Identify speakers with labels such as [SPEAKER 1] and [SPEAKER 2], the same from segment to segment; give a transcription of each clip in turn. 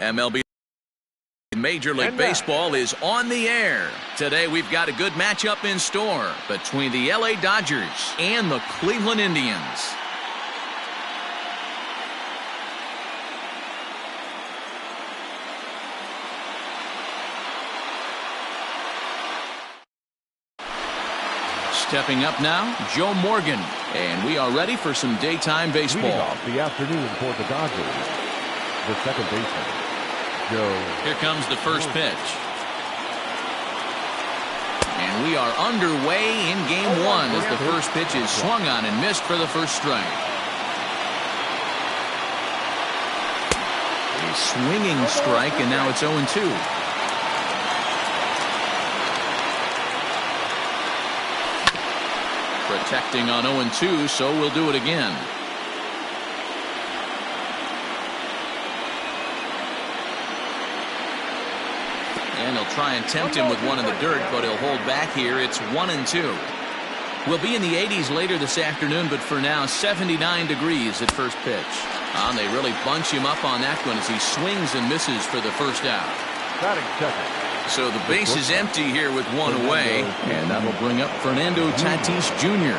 [SPEAKER 1] MLB Major League Baseball is on the air. Today we've got a good matchup in store between the LA Dodgers and the Cleveland Indians. Stepping up now, Joe Morgan. And we are ready for some daytime baseball.
[SPEAKER 2] Leading off the afternoon for the Dodgers, the second baseman, Joe.
[SPEAKER 1] Here comes the first pitch. And we are underway in game one as the first pitch is swung on and missed for the first strike. A swinging strike, and now it's 0-2. Protecting on 0-2, so we'll do it again. And he'll try and tempt him with one in the dirt, but he'll hold back here. It's 1-2. We'll be in the 80s later this afternoon, but for now, 79 degrees at first pitch. And they really bunch him up on that one as he swings and misses for the first out.
[SPEAKER 2] Batting second.
[SPEAKER 1] So the base is empty here with one away, and that'll bring up Fernando Tatis Jr.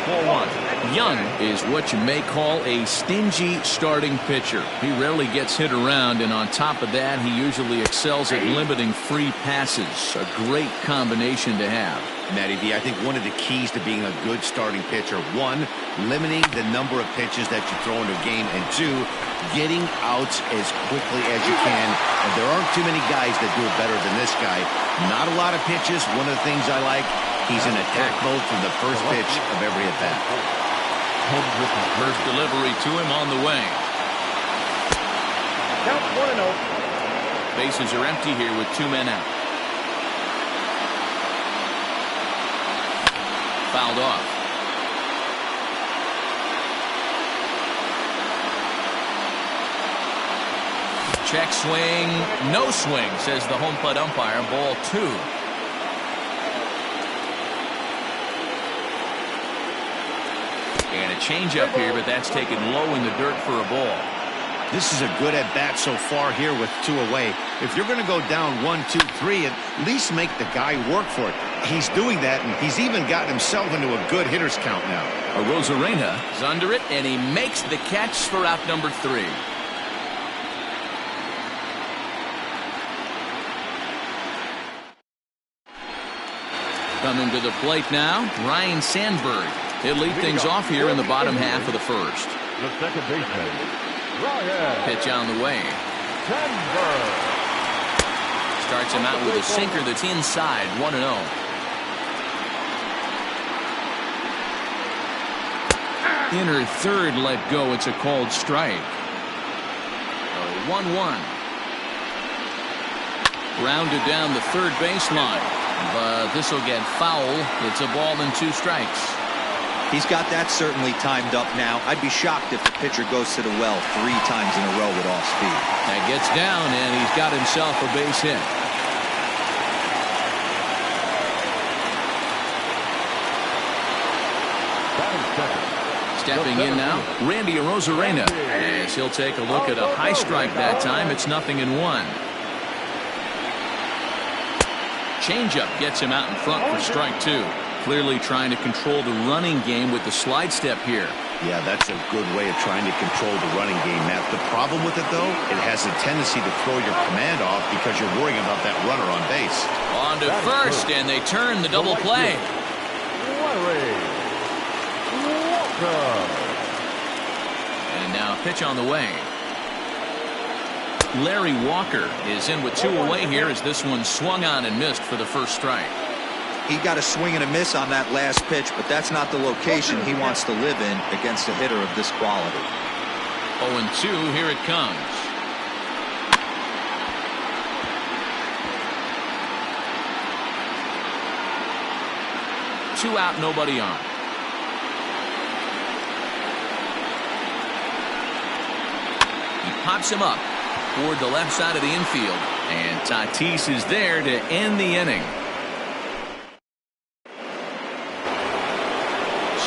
[SPEAKER 1] 4-1. Young is what you may call a stingy starting pitcher. He rarely gets hit around, and on top of that, he usually excels at limiting free passes. A great combination to have.
[SPEAKER 3] Matty V, I think one of the keys to being a good starting pitcher, one, limiting the number of pitches that you throw into a game, and two, getting outs as quickly as you can. And there aren't too many guys that do it better than this guy. Not a lot of pitches. One of the things I like, he's in attack mode from the first pitch of every at-bat.
[SPEAKER 1] First delivery to him on the way.
[SPEAKER 2] Count 1-0.
[SPEAKER 1] Bases are empty here with two men out. Fouled off. Check swing, no swing, says the home plate umpire. Ball 2. And a changeup here, but that's taken low in the dirt for a ball.
[SPEAKER 3] This is a good at-bat so far here with two away. If you're going to go down 1, 2, 3, at least make the guy work for it. He's doing that, and he's even gotten himself into a good hitter's count now.
[SPEAKER 1] Arozarena is under it, and he makes the catch for out number 3. Coming to the plate now, Ryan Sandberg. He'll lead things off here in the bottom half of the first.
[SPEAKER 2] The second baseman, Ryan.
[SPEAKER 1] Pitch on the way.
[SPEAKER 2] Sandberg.
[SPEAKER 1] Starts him out with a sinker that's inside, 1-0. Inner third let go. It's a called strike. 1-1. Rounded down the third baseline. But this will get foul. It's a ball and 2 strikes.
[SPEAKER 4] He's got that certainly timed up now. I'd be shocked if the pitcher goes to the well 3 times in a row with off speed.
[SPEAKER 1] That gets down, and he's got himself a base hit. Stepping in now, Randy Arozarena. As he'll take a look at a high strike that time. It's 0-1. Changeup gets him out in front for strike 2. Clearly trying to control the running game with the slide step here.
[SPEAKER 3] Yeah, that's a good way of trying to control the running game, Matt. The problem with it, though, it has a tendency to throw your command off because you're worrying about that runner on base.
[SPEAKER 1] On to first, and they turn the double play. And now a pitch on the way. Larry Walker is in with 2 away here as this one swung on and missed for the first strike.
[SPEAKER 4] He got a swing and a miss on that last pitch, but that's not the location he wants to live in against a hitter of this quality.
[SPEAKER 1] 0-2, here it comes. Two out, nobody on. He pops him up toward the left side of the infield, and Tatis is there to end the inning.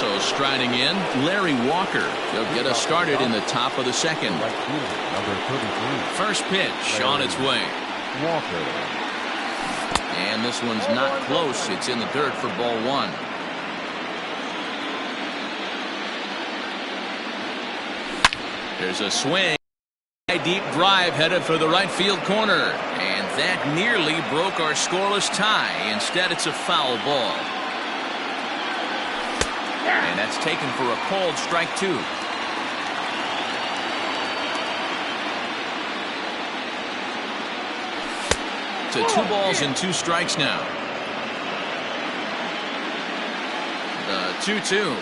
[SPEAKER 1] So striding in, Larry Walker. He'll get us started in the top of the second.
[SPEAKER 2] Number 33.
[SPEAKER 1] First pitch on its way.
[SPEAKER 2] Walker.
[SPEAKER 1] And this one's not close. It's in the dirt for ball one. There's a swing. Deep drive headed for the right field corner. And that nearly broke our scoreless tie. Instead, it's a foul ball. And that's taken for a called strike two. To 2 balls and 2 strikes now. The 2-2.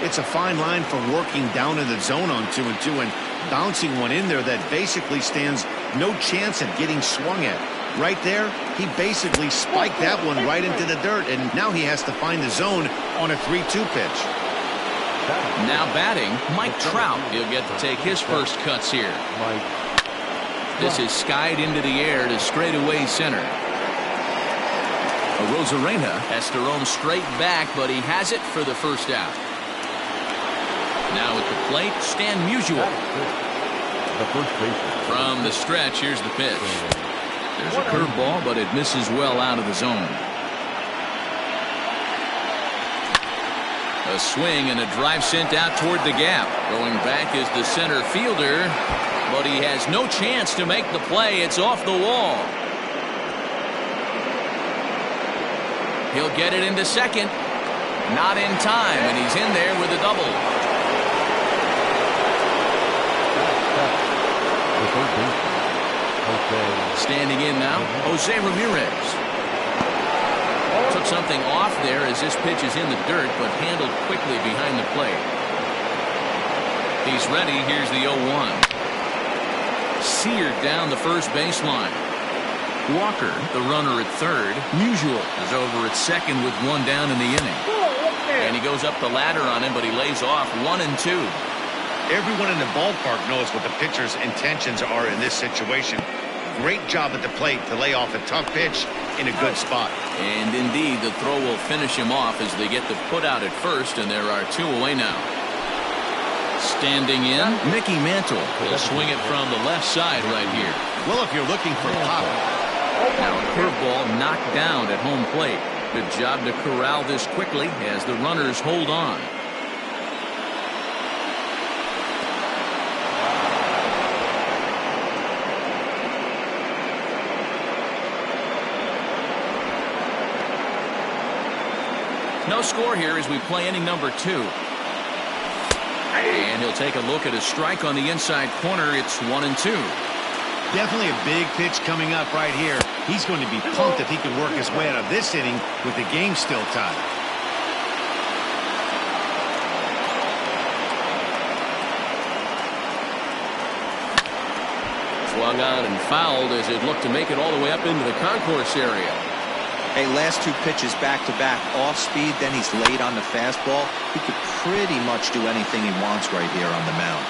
[SPEAKER 3] It's a fine line for working down in the zone on 2-2 and bouncing one in there that basically stands no chance at getting swung at. Right there, he basically spiked that one right into the dirt, and now he has to find the zone on a 3-2 pitch.
[SPEAKER 1] Now batting, Mike Trout. He'll get to take his first cuts here. This is skied into the air to straightaway center. Rosarena has to roam straight back, but he has it for the first out. Now at the plate, Stan Musial. From the stretch, here's the pitch. There's a curveball, but it misses well out of the zone. A swing and a drive sent out toward the gap. Going back is the center fielder, but he has no chance to make the play. It's off the wall. He'll get it into second. Not in time, and he's in there with a double. Standing in now, Jose Ramirez. Took something off there as this pitch is in the dirt, but handled quickly behind the plate. He's ready. Here's the 0-1. Seared down the first baseline. Walker, the runner at third. Musial is over at second with 1 down in the inning. And he goes up the ladder on him, but he lays off 1 and 2.
[SPEAKER 3] Everyone in the ballpark knows what the pitcher's intentions are in this situation. Great job at the plate to lay off a tough pitch in a good spot.
[SPEAKER 1] And indeed, the throw will finish him off as they get the put out at first, and there are 2 away now. Standing in, Mickey Mantle. He'll swing it from the left side right here.
[SPEAKER 3] Well, if you're looking for power.
[SPEAKER 1] Now a curveball knocked down at home plate. Good job to corral this quickly as the runners hold on. No score here as we play inning number 2. And he'll take a look at a strike on the inside corner. It's 1 and 2.
[SPEAKER 3] Definitely a big pitch coming up right here. He's going to be pumped if he can work his way out of this inning with the game still tied.
[SPEAKER 1] Swung on and fouled as it looked to make it all the way up into the concourse area.
[SPEAKER 4] Hey, last 2 pitches back-to-back, off speed, then he's laid on the fastball. He could pretty much do anything he wants right here on the mound.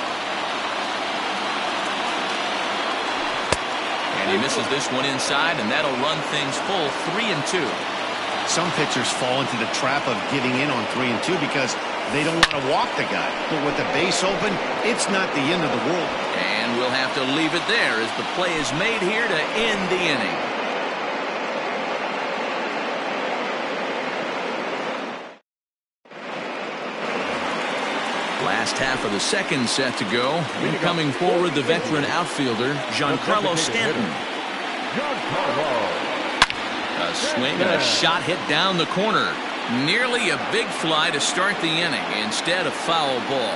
[SPEAKER 1] And he misses this one inside, and that'll run things full 3 and 2.
[SPEAKER 3] Some pitchers fall into the trap of giving in on 3 and 2 because they don't want to walk the guy. But with the base open, it's not the end of the world.
[SPEAKER 1] And we'll have to leave it there as the play is made here to end the inning. Last half of the second set to go. And coming forward, the veteran outfielder, Giancarlo Stanton. A swing and a shot hit down the corner. Nearly a big fly to start the inning. Instead, a foul ball.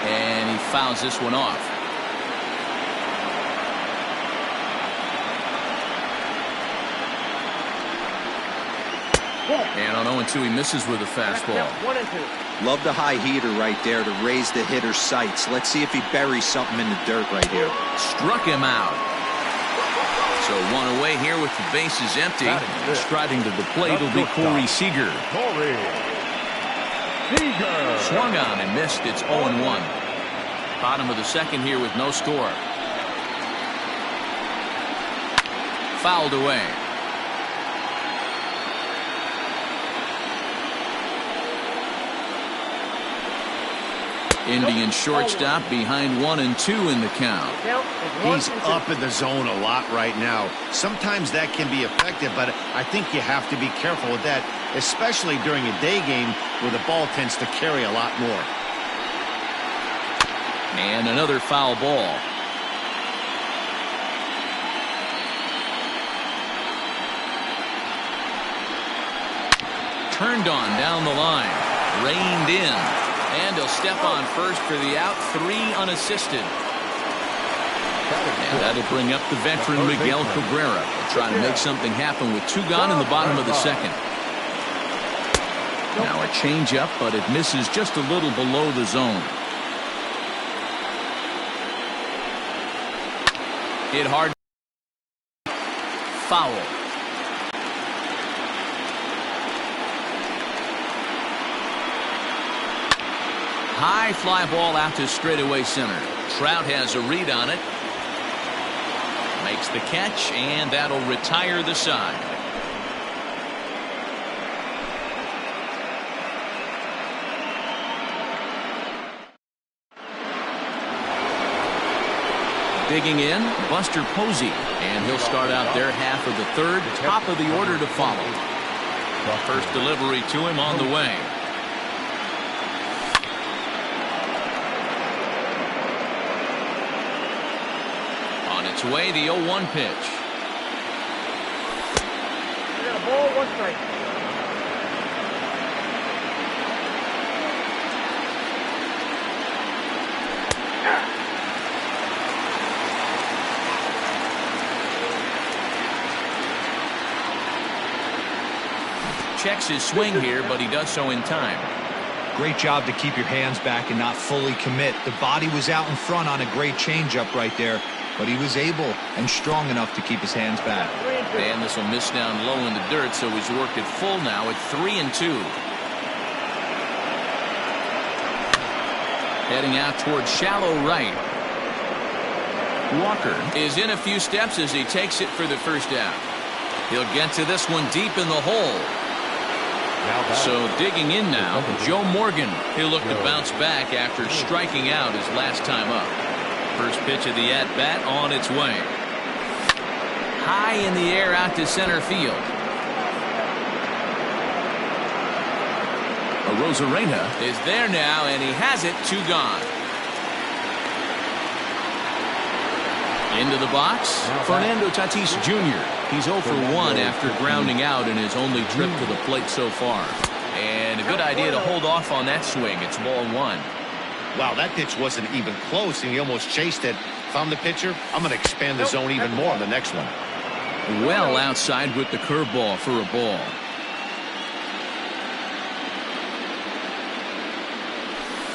[SPEAKER 1] And he fouls this one off. And on 0-2, he misses with a fastball.
[SPEAKER 4] Love the high heater right there to raise the hitter's sights. Let's see if he buries something in the dirt right here.
[SPEAKER 1] Struck him out. So 1 away here with the bases empty. Striding to the plate will be Corey Seager. Swung on and missed. It's 0-1. Bottom of the second here with no score. fouled away. Indian shortstop behind 1-2 in the count.
[SPEAKER 3] He's up in the zone a lot right now. Sometimes that can be effective, but I think you have to be careful with that, especially during a day game where the ball tends to carry a lot more.
[SPEAKER 1] And another foul ball. Turned on down the line. Reined in. And he'll step on first for the out. 3 unassisted. And that'll bring up the veteran Miguel Cabrera. Trying to make something happen with 2 gone in the bottom of the second. Now a changeup, but it misses just a little below the zone. Hit hard. Foul. High fly ball out to straightaway center. Trout has a read on it. Makes the catch, and that'll retire the side. Digging in, Buster Posey, and he'll start out their half of the third, top of the order to follow. First delivery to him on the way. On its way, the 0-1 pitch.
[SPEAKER 5] Ball, 1 strike.
[SPEAKER 1] Checks his swing here, but he does so in time.
[SPEAKER 4] Great job to keep your hands back and not fully commit. The body was out in front on a great changeup right there, but he was able and strong enough to keep his hands back.
[SPEAKER 1] And this will miss down low in the dirt, so he's worked it full now at 3-2. Heading out towards shallow right. Walker is in a few steps as he takes it for the first out. He'll get to this one deep in the hole. So digging in now, Joe Morgan. He'll look to bounce back after striking out his last time up. First pitch of the at-bat on its way. High in the air out to center field. Rosarena is there now, and he has it. 2 gone. Into the box, Fernando Tatis Jr. He's 0 for 1 after grounding out in his only trip to the plate so far. And a good idea to hold off on that swing. It's ball 1.
[SPEAKER 3] Wow, that pitch wasn't even close, and he almost chased it. If I'm the pitcher, I'm going to expand the zone even more on the next one.
[SPEAKER 1] Well outside with the curveball for a ball.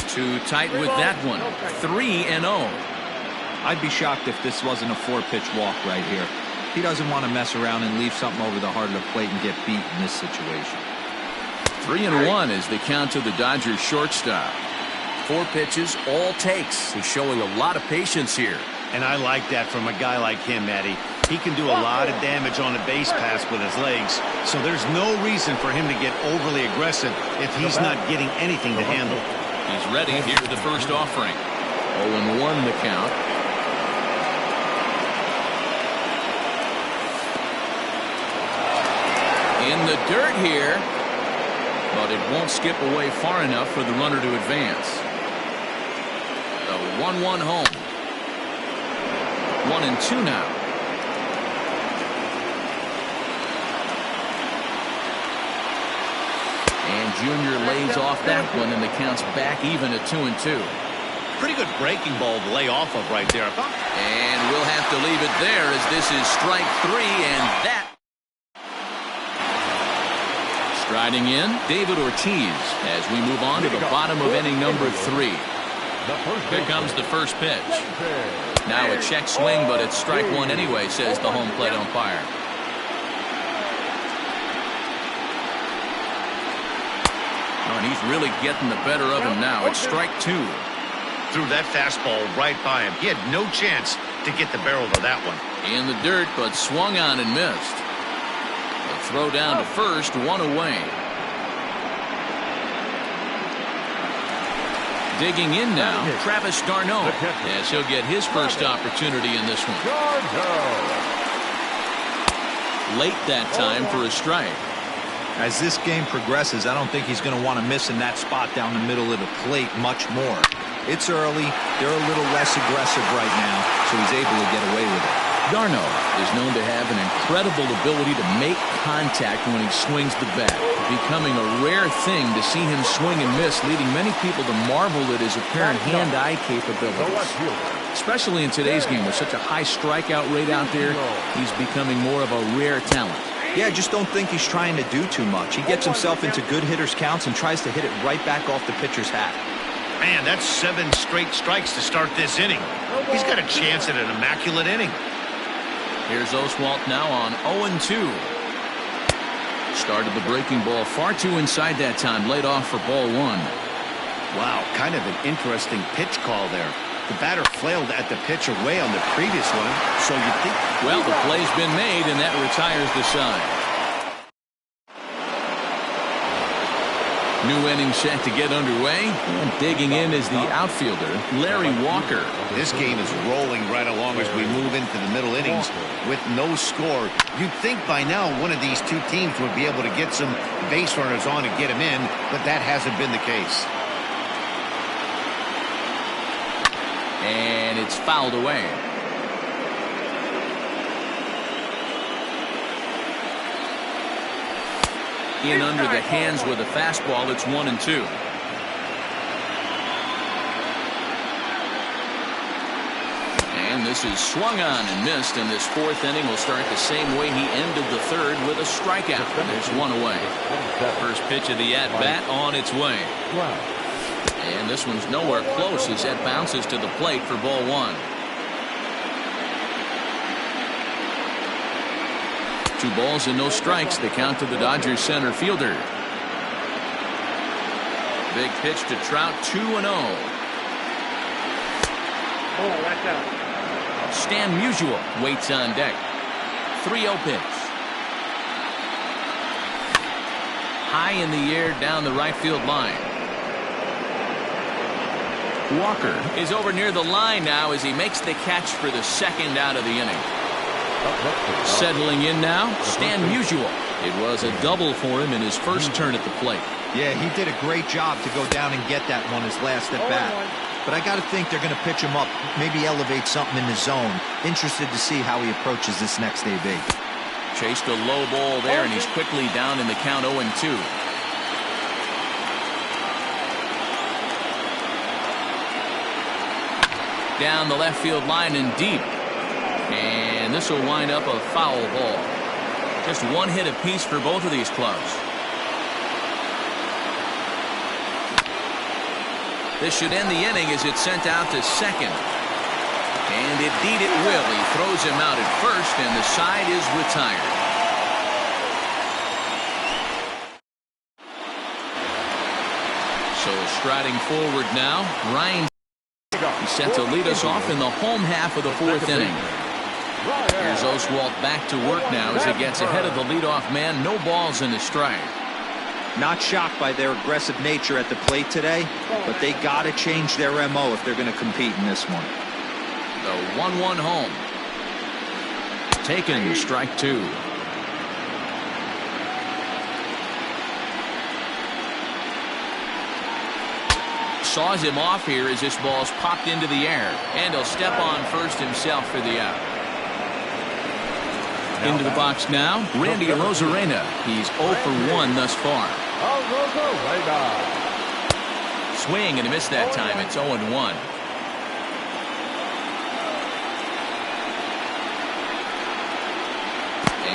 [SPEAKER 1] Too tight with that one. 3-0.
[SPEAKER 4] I'd be shocked if this wasn't a 4-pitch walk right here. He doesn't want to mess around and leave something over the heart of the plate and get beat in this situation.
[SPEAKER 1] 3-1 is the count to the Dodgers shortstop. 4 pitches, all takes. He's showing a lot of patience here.
[SPEAKER 3] And I like that from a guy like him, Matty. He can do a lot of damage on a base pass with his legs, so there's no reason for him to get overly aggressive if he's not getting anything to handle.
[SPEAKER 1] He's ready. Here's the first offering. 0-1 the count. In the dirt here, but it won't skip away far enough for the runner to advance. The 1-1 home. 1-2 now. And Junior lays off that one, and the count's back even at 2-2.
[SPEAKER 3] Pretty good breaking ball to lay off of right there.
[SPEAKER 1] And we'll have to leave it there as this is strike 3, and that. Striding in, David Ortiz as we move on to the bottom of inning number 3. Here comes the first pitch. Now a check swing, but it's strike 1 anyway, says the home plate umpire. Oh, and he's really getting the better of him now. It's strike 2.
[SPEAKER 3] Threw that fastball right by him. He had no chance to get the barrel of that one.
[SPEAKER 1] In the dirt, but swung on and missed. A throw down to first, one away. Digging in now, Travis d'Arnaud, as he'll get his first opportunity in this one. Late that time for a strike.
[SPEAKER 4] As this game progresses, I don't think he's going to want to miss in that spot down the middle of the plate much more. It's early. They're a little less aggressive right now, so he's able to get away with it.
[SPEAKER 1] d'Arnaud is known to have an incredible ability to make contact when he swings the bat, becoming a rare thing to see him swing and miss, leading many people to marvel at his apparent hand-eye capabilities. Especially in today's game with such a high strikeout rate out there, he's becoming more of a rare talent.
[SPEAKER 4] Yeah, I just don't think he's trying to do too much. He gets himself into good hitters' counts and tries to hit it right back off the pitcher's hat.
[SPEAKER 3] Man, that's 7 straight strikes to start this inning. He's got a chance at an immaculate inning.
[SPEAKER 1] Here's Oswalt now on 0-2. Started the breaking ball far too inside that time. Laid off for ball 1.
[SPEAKER 3] Wow, kind of an interesting pitch call there. The batter flailed at the pitch away on the previous one, so you think...
[SPEAKER 1] Well, the play's been made, and that retires the side. New inning set to get underway, and digging in is the outfielder, Larry Walker.
[SPEAKER 3] This game is rolling right along as we move into the middle innings with no score. You'd think by now one of these two teams would be able to get some base runners on and get them in, but that hasn't been the case.
[SPEAKER 1] And it's fouled away. In under the hands with a fastball. It's 1-2. And this is swung on and missed, and this 4th inning will start the same way he ended the 3rd, with a strikeout. There's one away. First pitch of the at-bat on its way. And this one's nowhere close as that bounces to the plate for ball 1. 2 balls and no strikes. The count to the Dodgers center fielder. Big pitch to Trout, 2-0. Stan Musial waits on deck. 3-0 pitch. High in the air down the right field line. Walker is over near the line now as he makes the catch for the 2nd out of the inning. Settling in now, Stan Musial. It was a double for him in his first turn at the plate.
[SPEAKER 4] Yeah, he did a great job to go down and get that one his last at bat. But I got to think they're going to pitch him up, maybe elevate something in the zone. Interested to see how he approaches this next AB.
[SPEAKER 1] Chased a low ball there, and he's quickly down in the count 0-2. Down the left field line and deep. And this will wind up a foul ball. Just one hit apiece for both of these clubs. This should end the inning as it's sent out to 2nd. And indeed it will. He throws him out at first, and the side is retired. So striding forward now, Ryan. He's set to lead us off in the home half of the 4th inning. Here's Oswalt back to work now as he gets ahead of the leadoff man. No balls and a strike.
[SPEAKER 4] Not shocked by their aggressive nature at the plate today, but they got to change their MO if they're going to compete in this one.
[SPEAKER 1] The 1-1 home. Taken, strike 2. Saws him off here as this ball's popped into the air, and he'll step on first himself for the out. Into the box now, Randy Arozarena. He's 0 for 1 thus far. Swing and a miss that time. It's 0-1.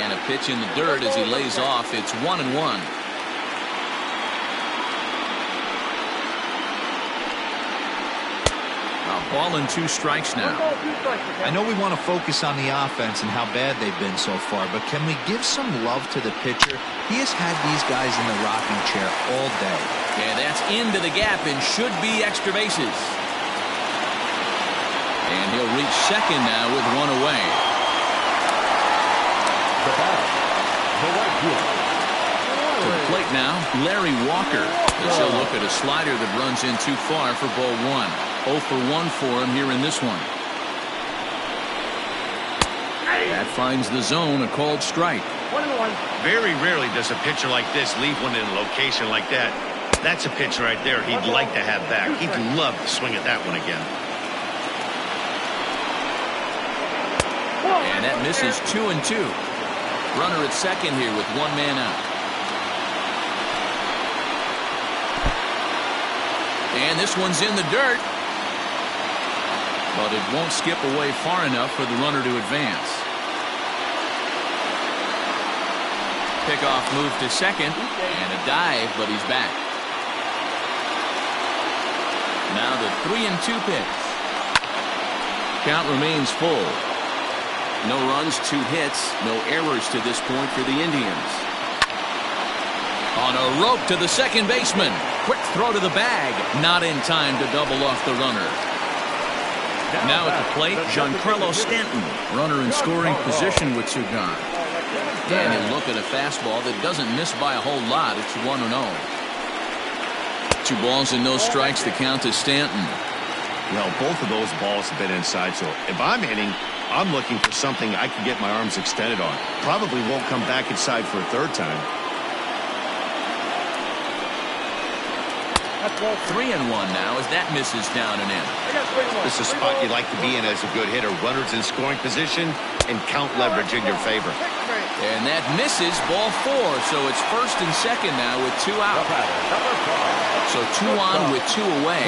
[SPEAKER 1] And a pitch in the dirt as he lays off. It's 1-1. Ball and 2 strikes now.
[SPEAKER 4] I know we want to focus on the offense and how bad they've been so far, but can we give some love to the pitcher? He has had these guys in the rocking chair all day.
[SPEAKER 1] And that's into the gap and should be extra bases. And he'll reach 2nd now with 1 away.
[SPEAKER 2] the bat, the right fielder.
[SPEAKER 1] To the plate now, Larry Walker. As he'll look at a slider that runs in too far for ball one. 0 for 1 for him here in this one. That finds the zone, a called strike.
[SPEAKER 5] 1-1.
[SPEAKER 3] Very rarely does a pitcher like this leave one in a location like that. That's a pitch right there he'd like to have back. He'd love to swing at that one again.
[SPEAKER 1] And that misses 2-2. Runner at second here with one man out. And this one's in the dirt. But it won't skip away far enough for the runner to advance. Pickoff move to second. And a dive, but he's back. Now the 3-2 pitch. Count remains full. No runs, 2 hits, no errors to this point for the Indians. On a rope to the second baseman. Quick throw to the bag. Not in time to double off the runner. Now at the plate, Giancarlo Stanton. Runner in scoring position with Sugan. And he'll look at a fastball that doesn't miss by a whole lot. It's 1-0. 2 balls and no strikes. The count to Stanton.
[SPEAKER 3] Well, both of those balls have been inside, so if I'm hitting, I'm looking for something I can get my arms extended on. Probably won't come back inside for a third time.
[SPEAKER 1] 3-1 now as that misses down and in.
[SPEAKER 3] This is a spot you like to be in as a good hitter. Runners in scoring position and count leverage in your favor.
[SPEAKER 1] And that misses ball 4. So it's first and second now with 2 out. So 2 on with 2 away.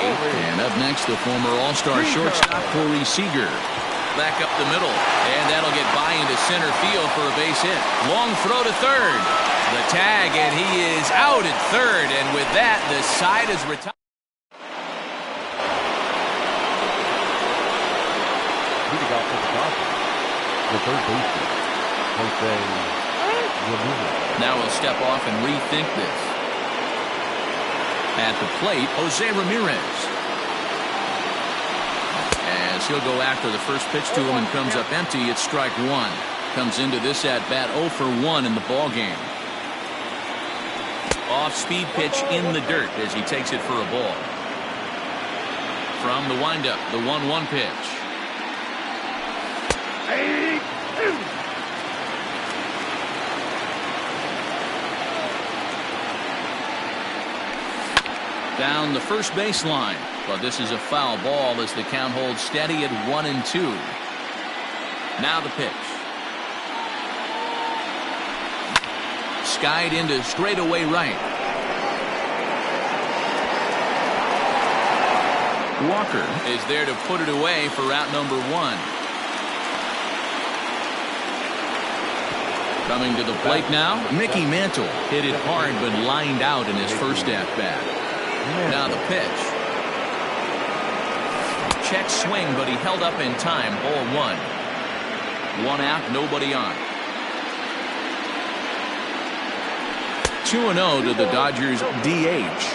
[SPEAKER 1] And up next, the former All-Star shortstop Corey Seager. Back up the middle. And that'll get by into center field for a base hit. Long throw to third. The tag, and he is out at third. And with that, the side is retired.
[SPEAKER 2] Leading out for the Dodgers, the third baseman, Jose Ramirez.
[SPEAKER 1] Now he'll step off and rethink this. At the plate, Jose Ramirez. As he'll go after the first pitch to him and comes up empty, it's strike 1. Comes into this at-bat 0 for 1 in the ball game. Off-speed pitch in the dirt as he takes it for a ball. From the windup, the 1-1 pitch. Down the first baseline, but this is a foul ball as the count holds steady at 1-2. Now the pitch. Skied into straightaway right. Walker is there to put it away for route number 1. Coming to the plate now, Mickey Mantle. Hit it hard but lined out in his first at-bat. Now the pitch. Check swing, but he held up in time. Ball 1. 1 out, nobody on. 2-0 to the Dodgers DH.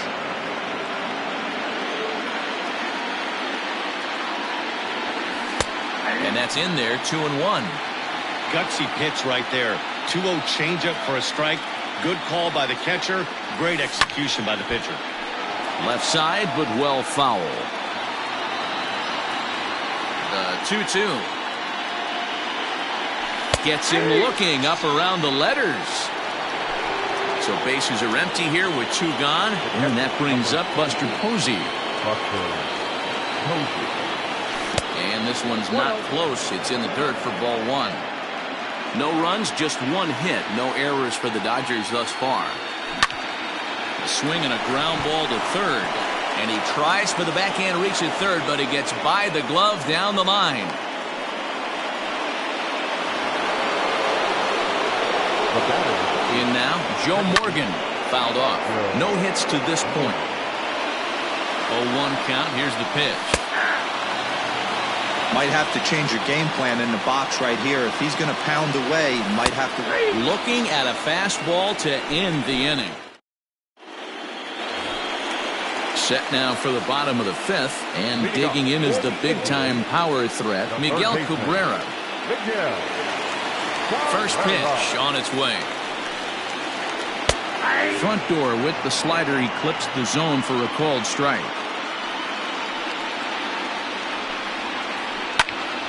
[SPEAKER 1] And that's in there, 2-1.
[SPEAKER 3] Gutsy pitch right there. 2-0 changeup for a strike. Good call by the catcher. Great execution by the pitcher.
[SPEAKER 1] Left side, but well foul. The 2-2. Gets him looking up around the letters. So bases are empty here with 2 gone. And that brings up Buster Posey. And this one's not close. It's in the dirt for ball 1. No runs, just 1 hit. No errors for the Dodgers thus far. A swing and a ground ball to third. And he tries for the backhand reach at third, but he gets by the glove down the line. In now, Joe Morgan fouled off. No hits to this point. 0-1 count. Here's the pitch.
[SPEAKER 4] Might have to change your game plan in the box right here. If he's going to pound away, might have to.
[SPEAKER 1] Looking at a fastball to end the inning. Set now for the bottom of the 5th, and digging in is the big-time power threat, Miguel Cabrera. First pitch on its way. Front door with the slider eclipsed the zone for a called strike.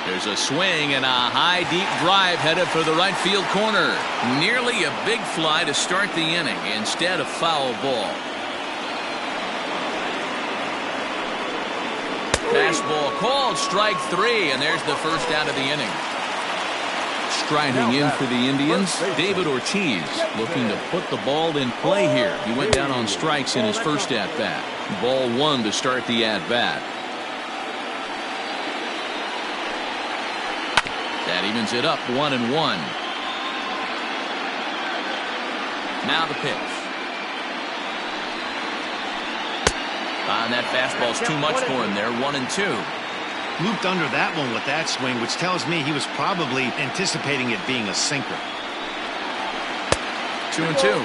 [SPEAKER 1] There's a swing and a high deep drive headed for the right field corner. Nearly a big fly to start the inning instead of foul ball. Fastball called, strike 3, and there's the first out of the inning. Striding in for the Indians, David Ortiz looking to put the ball in play here. He went down on strikes in his first at-bat. Ball 1 to start the at-bat. That evens it up 1-1. Now the pitch. And that fastball's too much for him there. 1-2.
[SPEAKER 3] Looped under that one with that swing, which tells me he was probably anticipating it being a sinker.
[SPEAKER 1] 2-2.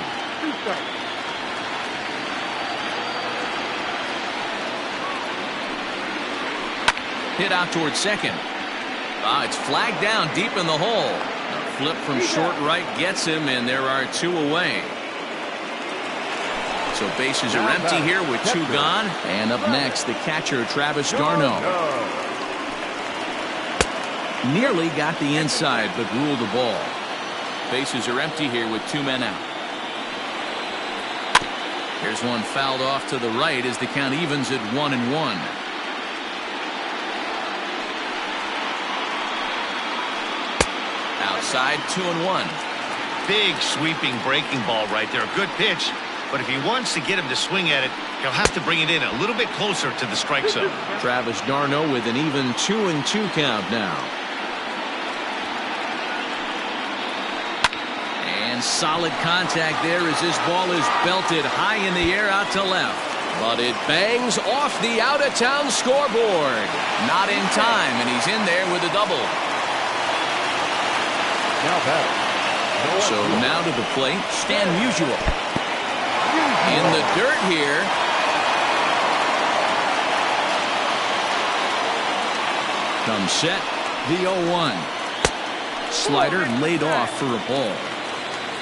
[SPEAKER 1] Hit out towards second. It's flagged down deep in the hole. A flip from short right gets him, and there are 2 away. So bases are empty here with 2 gone. And up next, the catcher, Travis d'Arnaud. Nearly got the inside, but ruled the ball. Bases are empty here with 2 men out. Here's one fouled off to the right as the count evens at 1-1. Outside, 2-1.
[SPEAKER 3] Big sweeping breaking ball right there. A good pitch. But if he wants to get him to swing at it, he'll have to bring it in a little bit closer to the strike zone.
[SPEAKER 1] Travis d'Arnaud with an even 2-2 count now. And solid contact there as this ball is belted high in the air out to left. But it bangs off the out-of-town scoreboard. Not in time, and he's in there with a double. So now to the plate, Stan Musial. In the dirt here. Comes set, the 0-1. Slider laid off for a ball.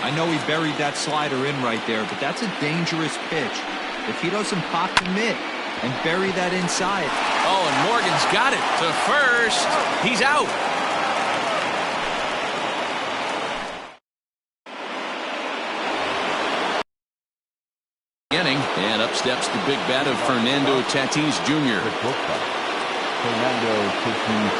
[SPEAKER 4] I know he buried that slider in right there, but that's a dangerous pitch. If he doesn't pop the mitt and bury that inside.
[SPEAKER 1] Oh, and Morgan's got it to first. He's out. And up steps the big bat of Fernando Tatis Jr.
[SPEAKER 2] Fernando Tatis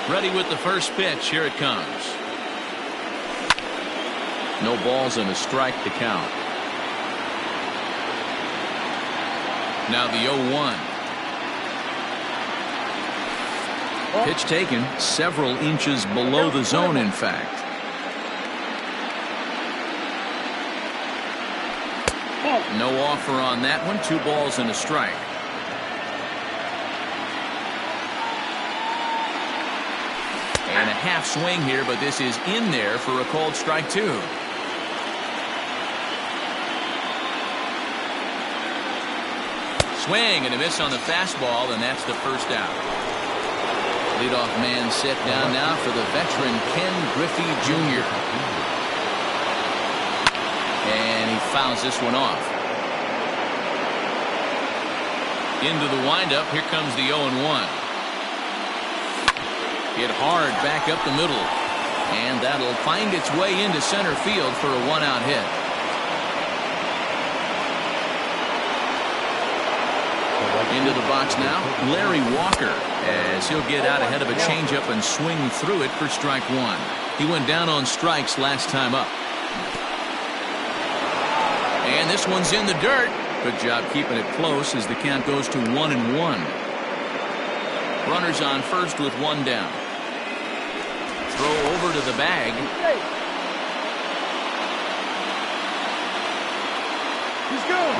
[SPEAKER 2] Jr.
[SPEAKER 1] Ready with the first pitch. Here it comes. No balls and a strike to count. Now the 0-1. Pitch taken several inches below the zone, in fact. No offer on that one. 2 balls and a strike. And a half swing here, but this is in there for a called strike 2. Swing and a miss on the fastball, and that's the first out. Leadoff man set down now for the veteran Ken Griffey Jr. And he fouls this one off. Into the windup. Here comes the 0-1. Hit hard back up the middle. And that'll find its way into center field for a 1-out hit. Into the box now, Larry Walker, as he'll get out ahead of a changeup and swing through it for strike 1. He went down on strikes last time up. And this one's in the dirt. Good job keeping it close as the count goes to 1-1. Runners on first with 1 down. Throw over to the bag.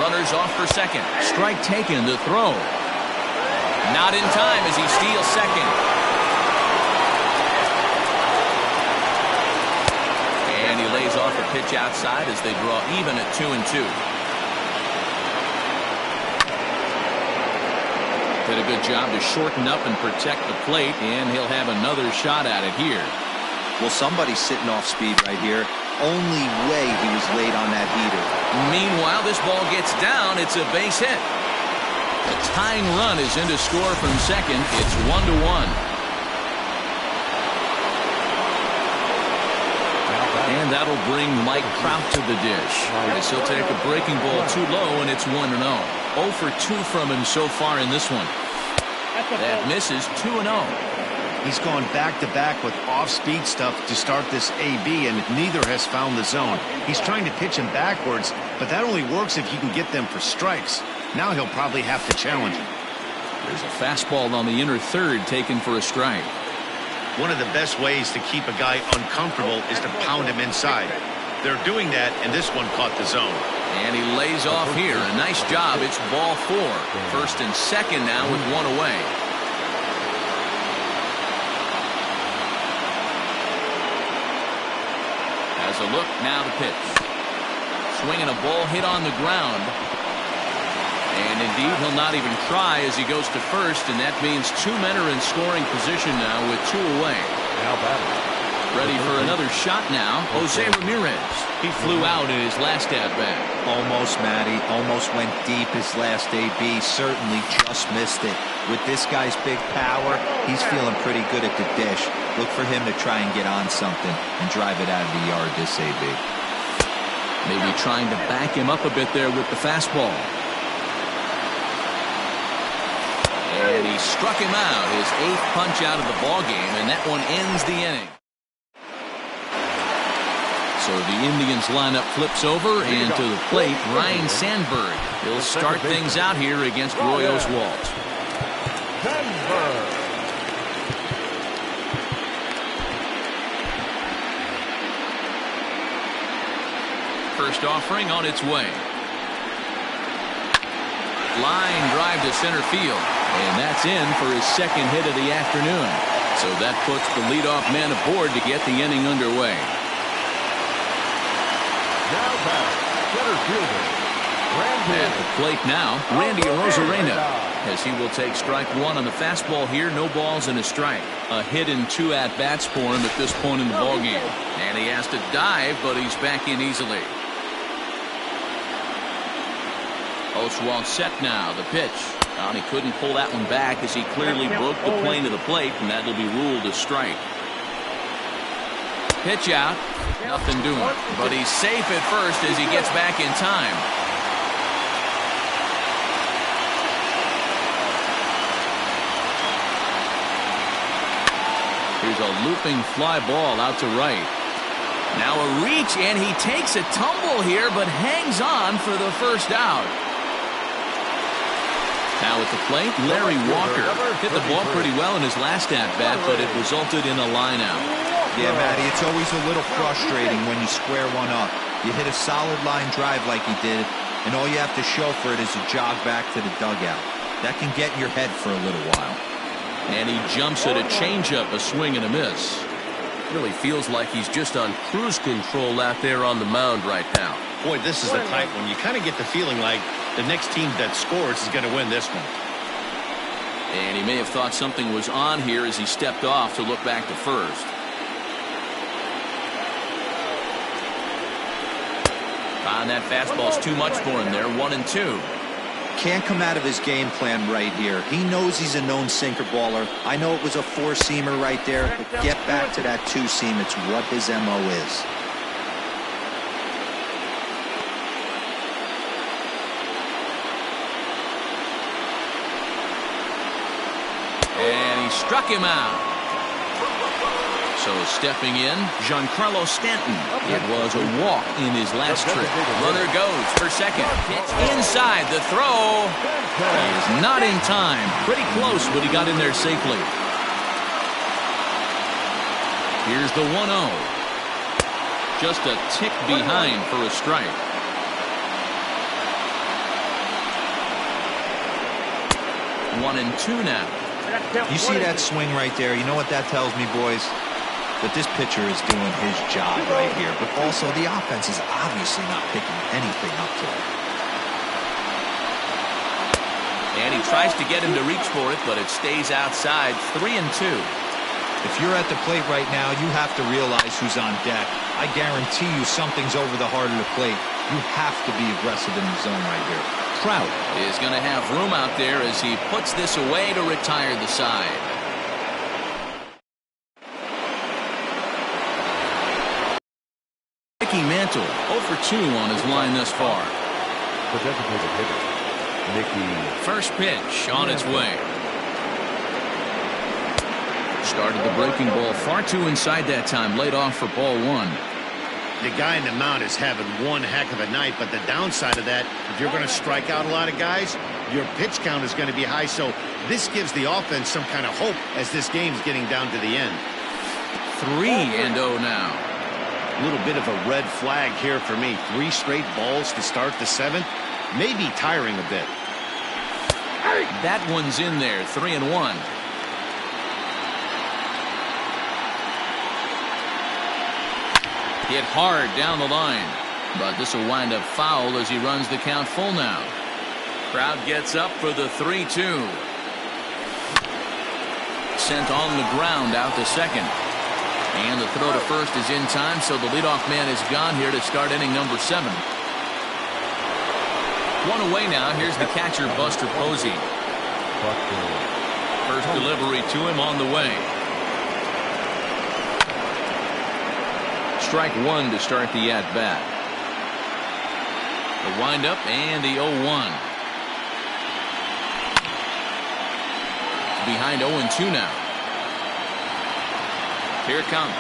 [SPEAKER 1] Runners off for second. Strike taken, the throw. Not in time as he steals second. And he lays off a pitch outside as they draw even at 2-2. Did a good job to shorten up and protect the plate, and he'll have another shot at it here.
[SPEAKER 4] Well, somebody's sitting off speed right here. Only way he was late on that heater.
[SPEAKER 1] Meanwhile, this ball gets down. It's a base hit. The tying run is in to score from second. It's 1-1. And that'll bring Mike Trout to the dish, as he'll take a breaking ball too low, and it's 1-0. 0 for 2 from him so far in this one. That misses. 2-0.
[SPEAKER 3] He's gone back-to-back with off-speed stuff to start this AB, and neither has found the zone. He's trying to pitch him backwards, but that only works if you can get them for strikes. Now he'll probably have to challenge him.
[SPEAKER 1] There's a fastball on the inner third taken for a strike.
[SPEAKER 3] One of the best ways to keep a guy uncomfortable is to pound him inside. They're doing that, and this one caught the zone.
[SPEAKER 1] And he lays off here. A nice job. It's ball 4. First and second now with 1 away. As a look, now the pitch. Swinging a ball hit on the ground. And indeed, he'll not even try as he goes to first, and that means 2 men are in scoring position now with 2 away.
[SPEAKER 2] Now batting.
[SPEAKER 1] Ready for another shot now, Jose Ramirez. He flew out in his last at-bat.
[SPEAKER 4] Almost, Matty. Almost went deep his last AB. Certainly just missed it. With this guy's big power, he's feeling pretty good at the dish. Look for him to try and get on something and drive it out of the yard this AB.
[SPEAKER 1] Maybe trying to back him up a bit there with the fastball. And he struck him out, his 8th punch out of the ballgame, and that one ends the inning. So the Indians lineup flips over, and to the plate, Ryan Sandberg. He'll start things out here against Roy Oswalt. First offering on its way. Line drive to center field, and that's in for his second hit of the afternoon. So that puts the leadoff man aboard to get the inning underway.
[SPEAKER 2] Now back, center fielder,
[SPEAKER 1] At the plate now, Randy Arozarena, as he will take strike 1 on the fastball here. No balls and a strike. A hit and 2 at-bats for him at this point in the ballgame. And he has to dive, but he's back in easily. Oswalt set now. The pitch. And he couldn't pull that one back as he clearly broke the plane of the plate, and that'll be ruled a strike. Pitch out. Nothing doing. But he's safe at first as he gets back in time. Here's a looping fly ball out to right. Now a reach, and he takes a tumble here, but hangs on for the first out. Now at the plate, Larry Walker hit the ball pretty well in his last at-bat, but it resulted in a line-out.
[SPEAKER 4] Yeah, Matty, it's always a little frustrating when you square one up. You hit a solid line drive like he did, and all you have to show for it is a jog back to the dugout. That can get in your head for a little while.
[SPEAKER 1] And he jumps at a changeup, a swing and a miss.
[SPEAKER 6] Really feels like he's just on cruise control out there on the mound right now.
[SPEAKER 3] Boy, this is a tight one. You kind of get the feeling like the next team that scores is going to win this one.
[SPEAKER 1] And he may have thought something was on here as he stepped off to look back to first. And that fastball's too much for him there. 1-2.
[SPEAKER 4] Can't come out of his game plan right here. He knows he's a known sinker baller. I know it was a 4-seamer right there, but get back to that 2-seam. It's what his MO is.
[SPEAKER 1] And he struck him out. So stepping in, Giancarlo Stanton. It was a walk in his last trip. Runner goes for second. Pitch inside. The throw is not in time. Pretty close, but he got in there safely. Here's the 1-0. Just a tick behind for a strike. 1-2 now.
[SPEAKER 4] You see that swing right there? You know what that tells me, boys? That this pitcher is doing his job right here. But also, the offense is obviously not picking anything up today.
[SPEAKER 1] And he tries to get him to reach for it, but it stays outside. 3-2.
[SPEAKER 4] If you're at the plate right now, you have to realize who's on deck. I guarantee you something's over the heart of the plate. You have to be aggressive in the zone right here.
[SPEAKER 1] Trout is going to have room out there as he puts this away to retire the side. Mickey Mantle 0 for 2 on his line thus far.
[SPEAKER 2] The designated hitter, Mickey.
[SPEAKER 1] First pitch on its way. Started the breaking ball far too inside that time. Laid off for ball 1.
[SPEAKER 3] The guy in the mound is having one heck of a night, but the downside of that, if you're going to strike out a lot of guys, your pitch count is going to be high. So this gives the offense some kind of hope as this game's getting down to the end.
[SPEAKER 1] 3-0 now.
[SPEAKER 3] A little bit of a red flag here for me. 3 straight balls to start the 7th. Maybe tiring a bit.
[SPEAKER 1] That one's in there. 3-1. Hit hard down the line, but this will wind up foul as he runs the count full now. Crowd gets up for the 3-2. Sent on the ground out to second. And the throw to first is in time, so the leadoff man is gone here to start inning number 7. One away now. Here's the catcher, Buster Posey. First delivery to him on the way. Strike 1 to start the at-bat. The windup and the 0-1. Behind 0-2 now. Here it comes.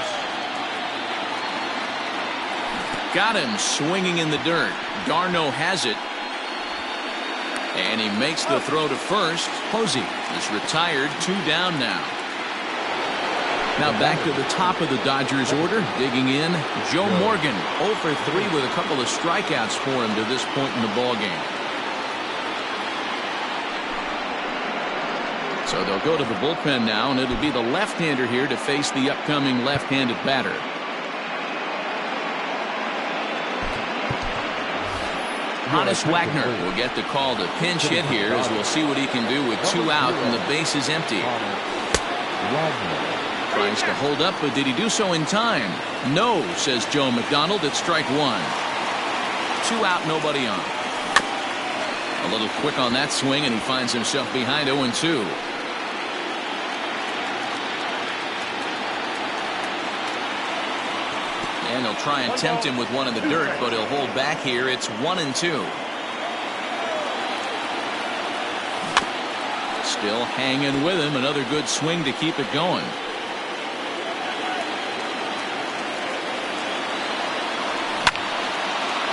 [SPEAKER 1] Got him swinging in the dirt. Darno has it. And he makes the throw to first. Posey is retired. 2 down now. Now back to the top of the Dodgers order. Digging in, Joe Morgan. 0 for 3 with a couple of strikeouts for him to this point in the ballgame. So they'll go to the bullpen now, and it'll be the left-hander here to face the upcoming left-handed batter. Honus Wagner will get the call to pinch hit here, as we'll see what he can do with 2 out and the base is empty. Tries to hold up, but did he do so in time? No, says Joe McDonald. It's strike 1. 2 out, nobody on. A little quick on that swing, and he finds himself behind 0-2. And they'll try and tempt him with one in the dirt, but he'll hold back here. It's 1-2. Still hanging with him. Another good swing to keep it going.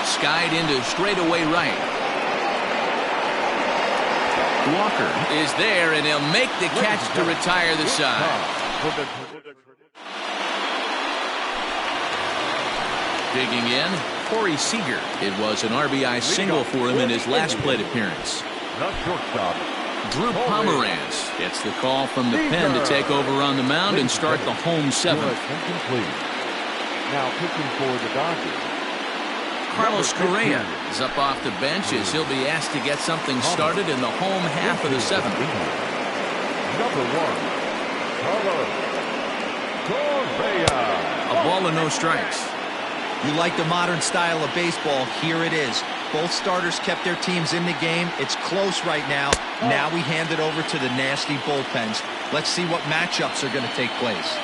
[SPEAKER 1] Skied into straightaway right. Walker is there, and he'll make the catch to retire the side. Digging in, Corey Seager. It was an RBI single for him in his last plate appearance. Drew Pomeranz gets the call from the pen to take over on the mound and start the home 7th.
[SPEAKER 2] Now pitching for the Dodgers,
[SPEAKER 1] Carlos Correa is up off the bench as he'll be asked to get something started in the home half of the 7th.
[SPEAKER 2] Number 1, Carlos Correa.
[SPEAKER 1] A ball and no strikes.
[SPEAKER 4] You like the modern style of baseball? Here it is. Both starters kept their teams in the game. It's close right now. Now we hand it over to the nasty bullpens. Let's see what matchups are going to take place.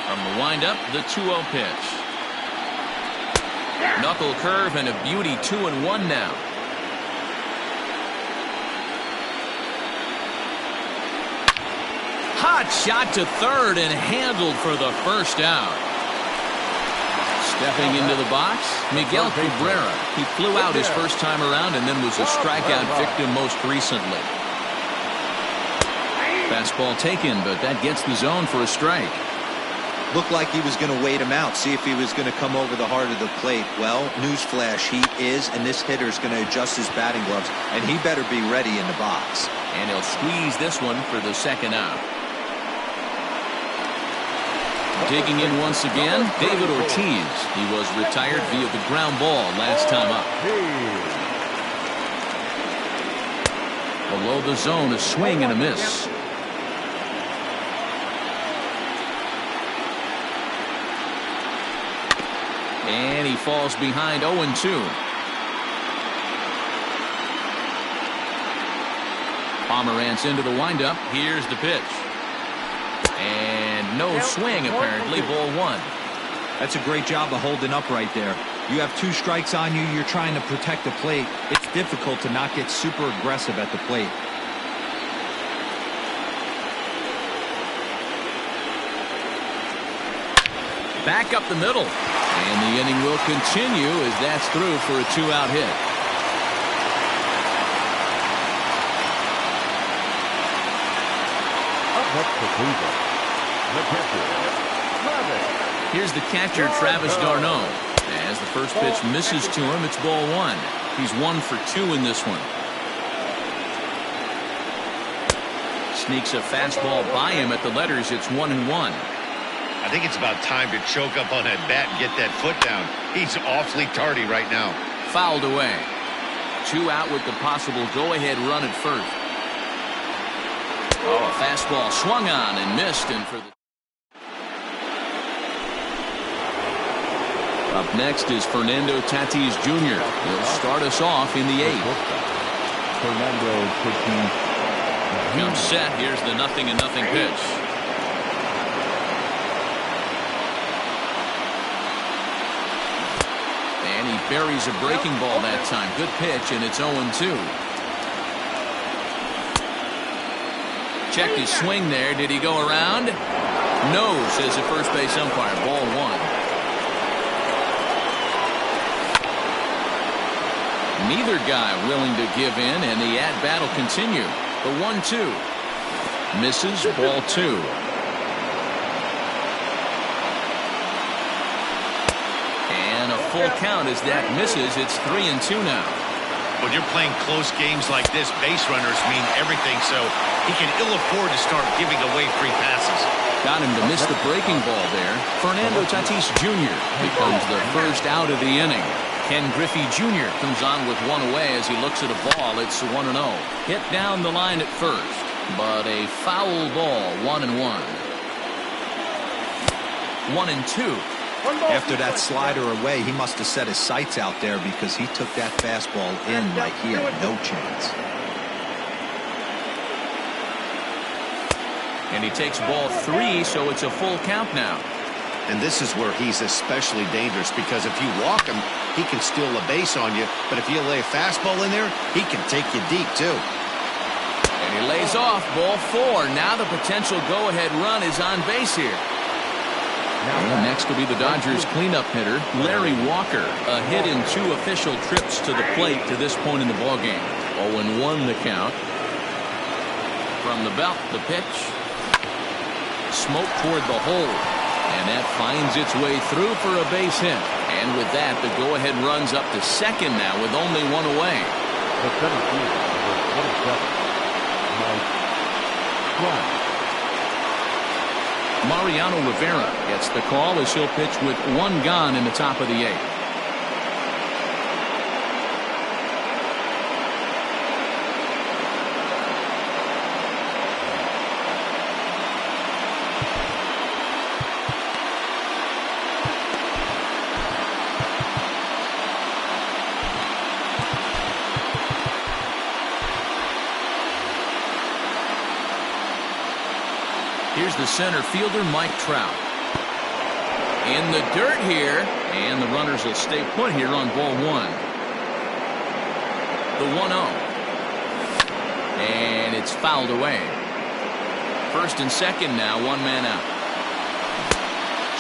[SPEAKER 1] From the windup, the 2-0 pitch. Knuckle curve and a beauty. 2-1 now. Hot shot to third and handled for the first out. Stepping into the box, Miguel Cabrera. He flew out his first time around and then was a strikeout victim most recently. Fastball taken, but that gets the zone for a strike.
[SPEAKER 4] Looked like he was going to wait him out, see if he was going to come over the heart of the plate. Well, newsflash, he is, and this hitter is going to adjust his batting gloves, and he better be ready in the box.
[SPEAKER 1] And he'll squeeze this one for the second out. Digging in once again, David Ortiz. He was retired via the ground ball last time up. Below the zone, a swing and a miss. And he falls behind 0-2. Pomerantz into the windup. Here's the pitch. And no swing, apparently. Ball 1.
[SPEAKER 4] That's a great job of holding up right there. You have 2 strikes on you. You're trying to protect the plate. It's difficult to not get super aggressive at the plate.
[SPEAKER 1] Back up the middle. And the inning will continue as that's through for a 2-out hit. Here's the catcher, Travis d'Arnaud. As the first pitch misses to him, it's ball 1. He's 1 for 2 in this one. Sneaks a fastball by him at the letters. It's 1-1.
[SPEAKER 3] I think it's about time to choke up on that bat and get that foot down. He's awfully tardy right now.
[SPEAKER 1] Fouled away. 2 out with the possible go-ahead run at first. Oh, a fastball swung on and missed. And for the up next is Fernando Tatis Jr. He'll start us off in the 8th.
[SPEAKER 2] Fernando Tatis
[SPEAKER 1] Comes set. Here's the 0-0 pitch. And he buries a breaking ball that time. Good pitch, and it's 0-2. Checked his swing there. Did he go around? No, says the first base umpire. Ball 1. Neither guy willing to give in, and the at-bat will continue. The 1-2. Misses. Ball 2. And a full count as that misses. It's 3-2 now.
[SPEAKER 3] When you're playing close games like this, base runners mean everything, so he can ill afford to start giving away free passes.
[SPEAKER 1] Got him to miss the breaking ball there. Fernando Tatis Jr. becomes the first out of the inning. Ken Griffey Jr. comes on with 1 away as he looks at a ball. It's 1-0. Hit down the line at first, but a foul ball. 1-1. 1-2.
[SPEAKER 4] After that slider away, he must have set his sights out there because he took that fastball in like he had no chance.
[SPEAKER 1] And he takes ball 3, so it's a full count now.
[SPEAKER 3] And this is where he's especially dangerous, because if you walk him, he can steal a base on you. But if you lay a fastball in there, he can take you deep, too.
[SPEAKER 1] And he lays off. Ball 4. Now the potential go-ahead run is on base here. And next will be the Dodgers cleanup hitter, Larry Walker. A hit in 2 official trips to the plate to this point in the ballgame. 0-1 the count. From the belt, the pitch. Smoke toward the hole. And that finds its way through for a base hit. And with that, the go-ahead runs up to second now with only 1 away.
[SPEAKER 2] The center fielder, number 27, Mike Trout.
[SPEAKER 1] Mariano Rivera gets the call as he'll pitch with 1 gone in the top of the 8th. Here's the center fielder, Mike Trout. In the dirt here, and the runners will stay put here on ball 1. The 1-0. And it's fouled away. First and second now, 1 man out.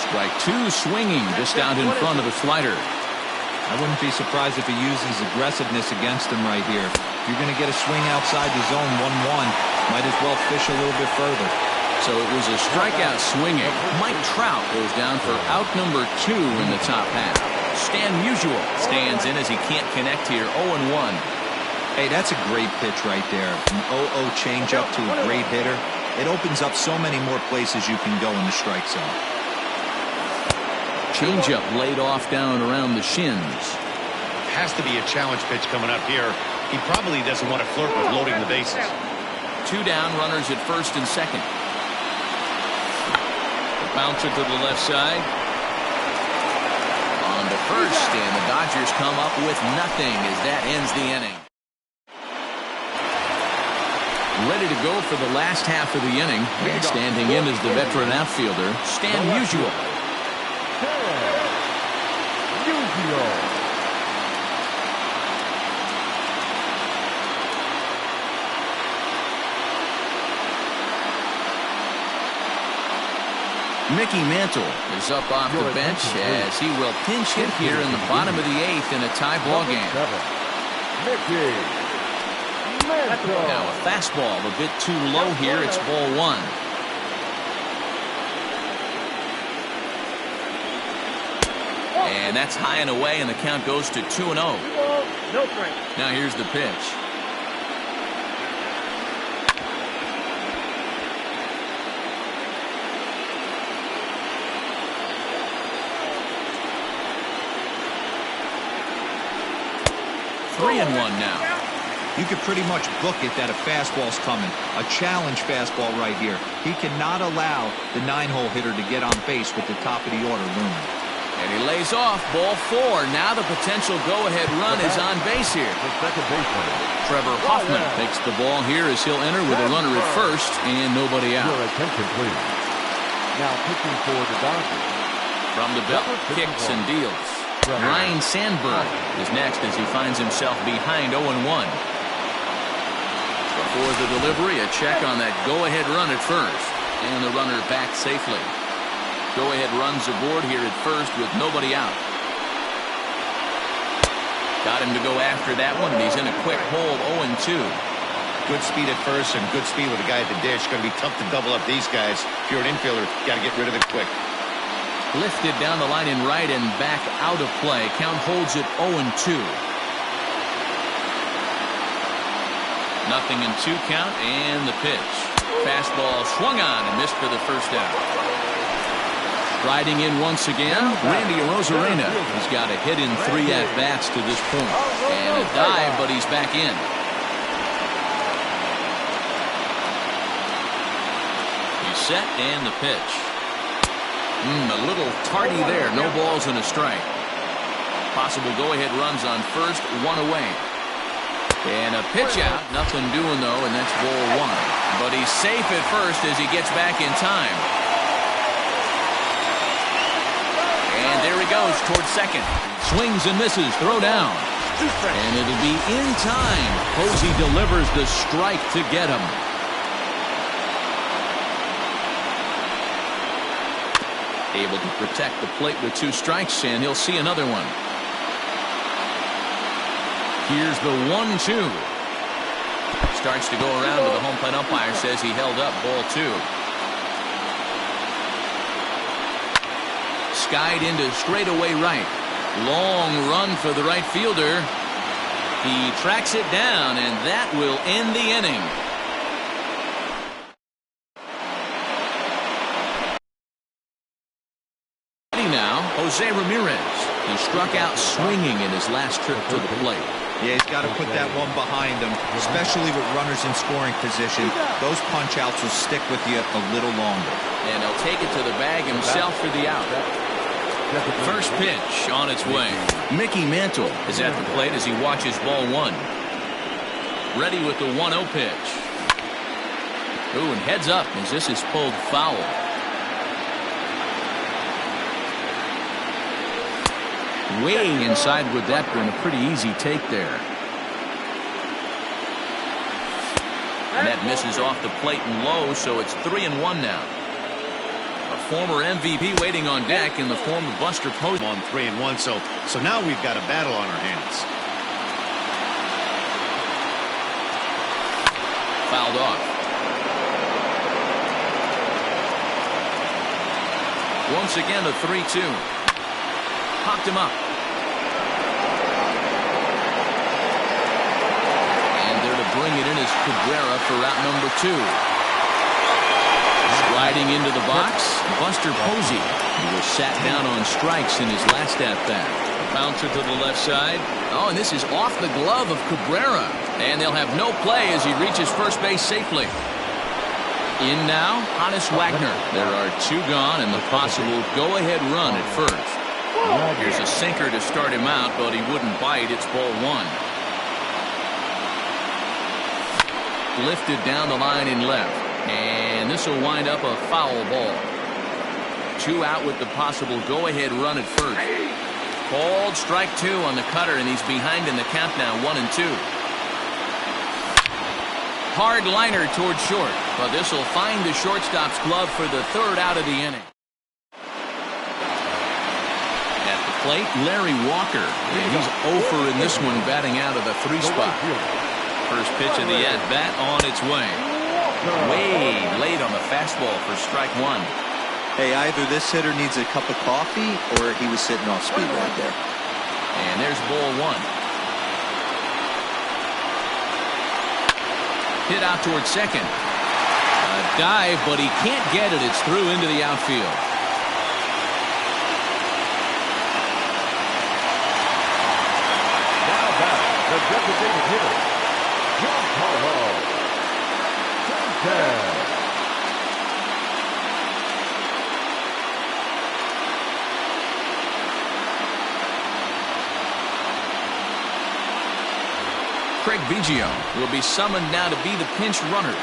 [SPEAKER 1] Strike 2, swinging just out in front of the slider.
[SPEAKER 4] I wouldn't be surprised if he uses aggressiveness against him right here. If you're going to get a swing outside the zone 1-1, might as well fish a little bit further.
[SPEAKER 1] So it was a strikeout swinging. Mike Trout goes down for out number 2 in the top half. Stan Musial stands in as he can't connect here. 0-1.
[SPEAKER 4] Hey, that's a great pitch right there. An 0-0 changeup to a great hitter. It opens up so many more places you can go in the strike zone.
[SPEAKER 1] Changeup laid off down around the shins.
[SPEAKER 3] Has to be a challenge pitch coming up here. he probably doesn't want to flirt with loading the bases.
[SPEAKER 1] 2 down, runners at first and second. The bouncer to the left side. On to first, and the Dodgers come up with nothing as that ends the inning. Ready to go for the last half of the inning. And standing in is the veteran outfielder, Stan Musial. Mickey Mantle is up off the bench as he will pinch hit here in the bottom of the 8th in a tie ball game. Now a fastball a bit too low here. It's ball 1. And that's high and away, and the count goes to 2-0. Now here's the pitch. Three and 1 now.
[SPEAKER 4] You could pretty much book it that a fastball's coming. A challenge fastball right here. He cannot allow the 9-hole hitter to get on base with the top of the order looming.
[SPEAKER 1] And he lays off ball 4. Now the potential go-ahead run is on base here. Trevor Hoffman takes the ball here as he'll enter with a runner at first and nobody out.
[SPEAKER 2] Your attention, please. Now pitching for the Dodgers.
[SPEAKER 1] From the belt, kicks and deals. Ryan Sandberg is next as he finds himself behind 0-1. Before the delivery, a check on that go-ahead run at first. And the runner back safely. Go-ahead runs aboard here at first with nobody out. Got him to go after that one, and he's in a quick hole, 0-2.
[SPEAKER 3] Good speed at first and good speed with the guy at the dish. Going to be tough to double up these guys. If you're an infielder, got to get rid of it quick.
[SPEAKER 1] Lifted down the line in right and back out of play. Count holds it 0-2. Nothing in 2 count, and the pitch. Fastball swung on and missed for the first out. Riding in once again, Randy Arozarena. He's got a hit in 3 at-bats to this point. And a dive, but he's back in. He's set, and the pitch. A little tardy there. No balls and a strike. Possible go-ahead runs on first, 1 away. And a pitch out. Nothing doing, though, and that's ball 1. But he's safe at first as he gets back in time. And there he goes towards second. Swings and misses. Throw down. And it'll be in time. Posey delivers the strike to get him. Able to protect the plate with 2 strikes, and he'll see another one. Here's the 1-2. Starts to go around, but the home plate umpire says he held up ball 2. Skied into straightaway right. Long run for the right fielder. He tracks it down, and that will end the inning. Now, Jose Ramirez. He struck out swinging in his last trip to the plate.
[SPEAKER 4] Yeah, he's got to put that one behind him, especially with runners in scoring position. Those punch-outs will stick with you a little longer.
[SPEAKER 1] And he'll take it to the bag himself for the out. First pitch on its way. Mickey Mantle is at the plate as he watches ball 1. Ready with the 1-0 pitch. Ooh, and heads up as this is pulled foul. Way inside with that one. A pretty easy take there. And that misses off the plate and low, so it's 3-1 now. A former MVP waiting on deck in the form of Buster Posey.
[SPEAKER 3] On 3-1, so now we've got a battle on our hands.
[SPEAKER 1] Fouled off. Once again a 3-2. Popped him up. And there to bring it in is Cabrera for route number 2. Sliding into the box, Buster Posey. He was sat down on strikes in his last at-bat. Bouncer to the left side. Oh, and this is off the glove of Cabrera. And they'll have no play as he reaches first base safely. In now, Hannes Wagner. There are 2 gone and the possible go-ahead run at first. Here's a sinker to start him out, but he wouldn't bite. It's ball 1. Lifted down the line in left. And this will wind up a foul ball. 2 out with the possible go-ahead run at first. Called strike 2 on the cutter, and he's behind in the count now, 1-2. Hard liner towards short, but this will find the shortstop's glove for the 3rd out of the inning. At the plate, Larry Walker. And he's 0 in this one, batting out of the 3 spot. First pitch of the at-bat on its way. Way late on the fastball for strike 1.
[SPEAKER 4] Hey, either this hitter needs a cup of coffee or he was sitting off speed right there.
[SPEAKER 1] And there's ball 1. Hit out towards second. A dive, but he can't get it. It's through into the outfield.
[SPEAKER 2] Now back, the designated hitter, Giancarlo Stanton.
[SPEAKER 1] Craig Biggio will be summoned now to be the pinch runner.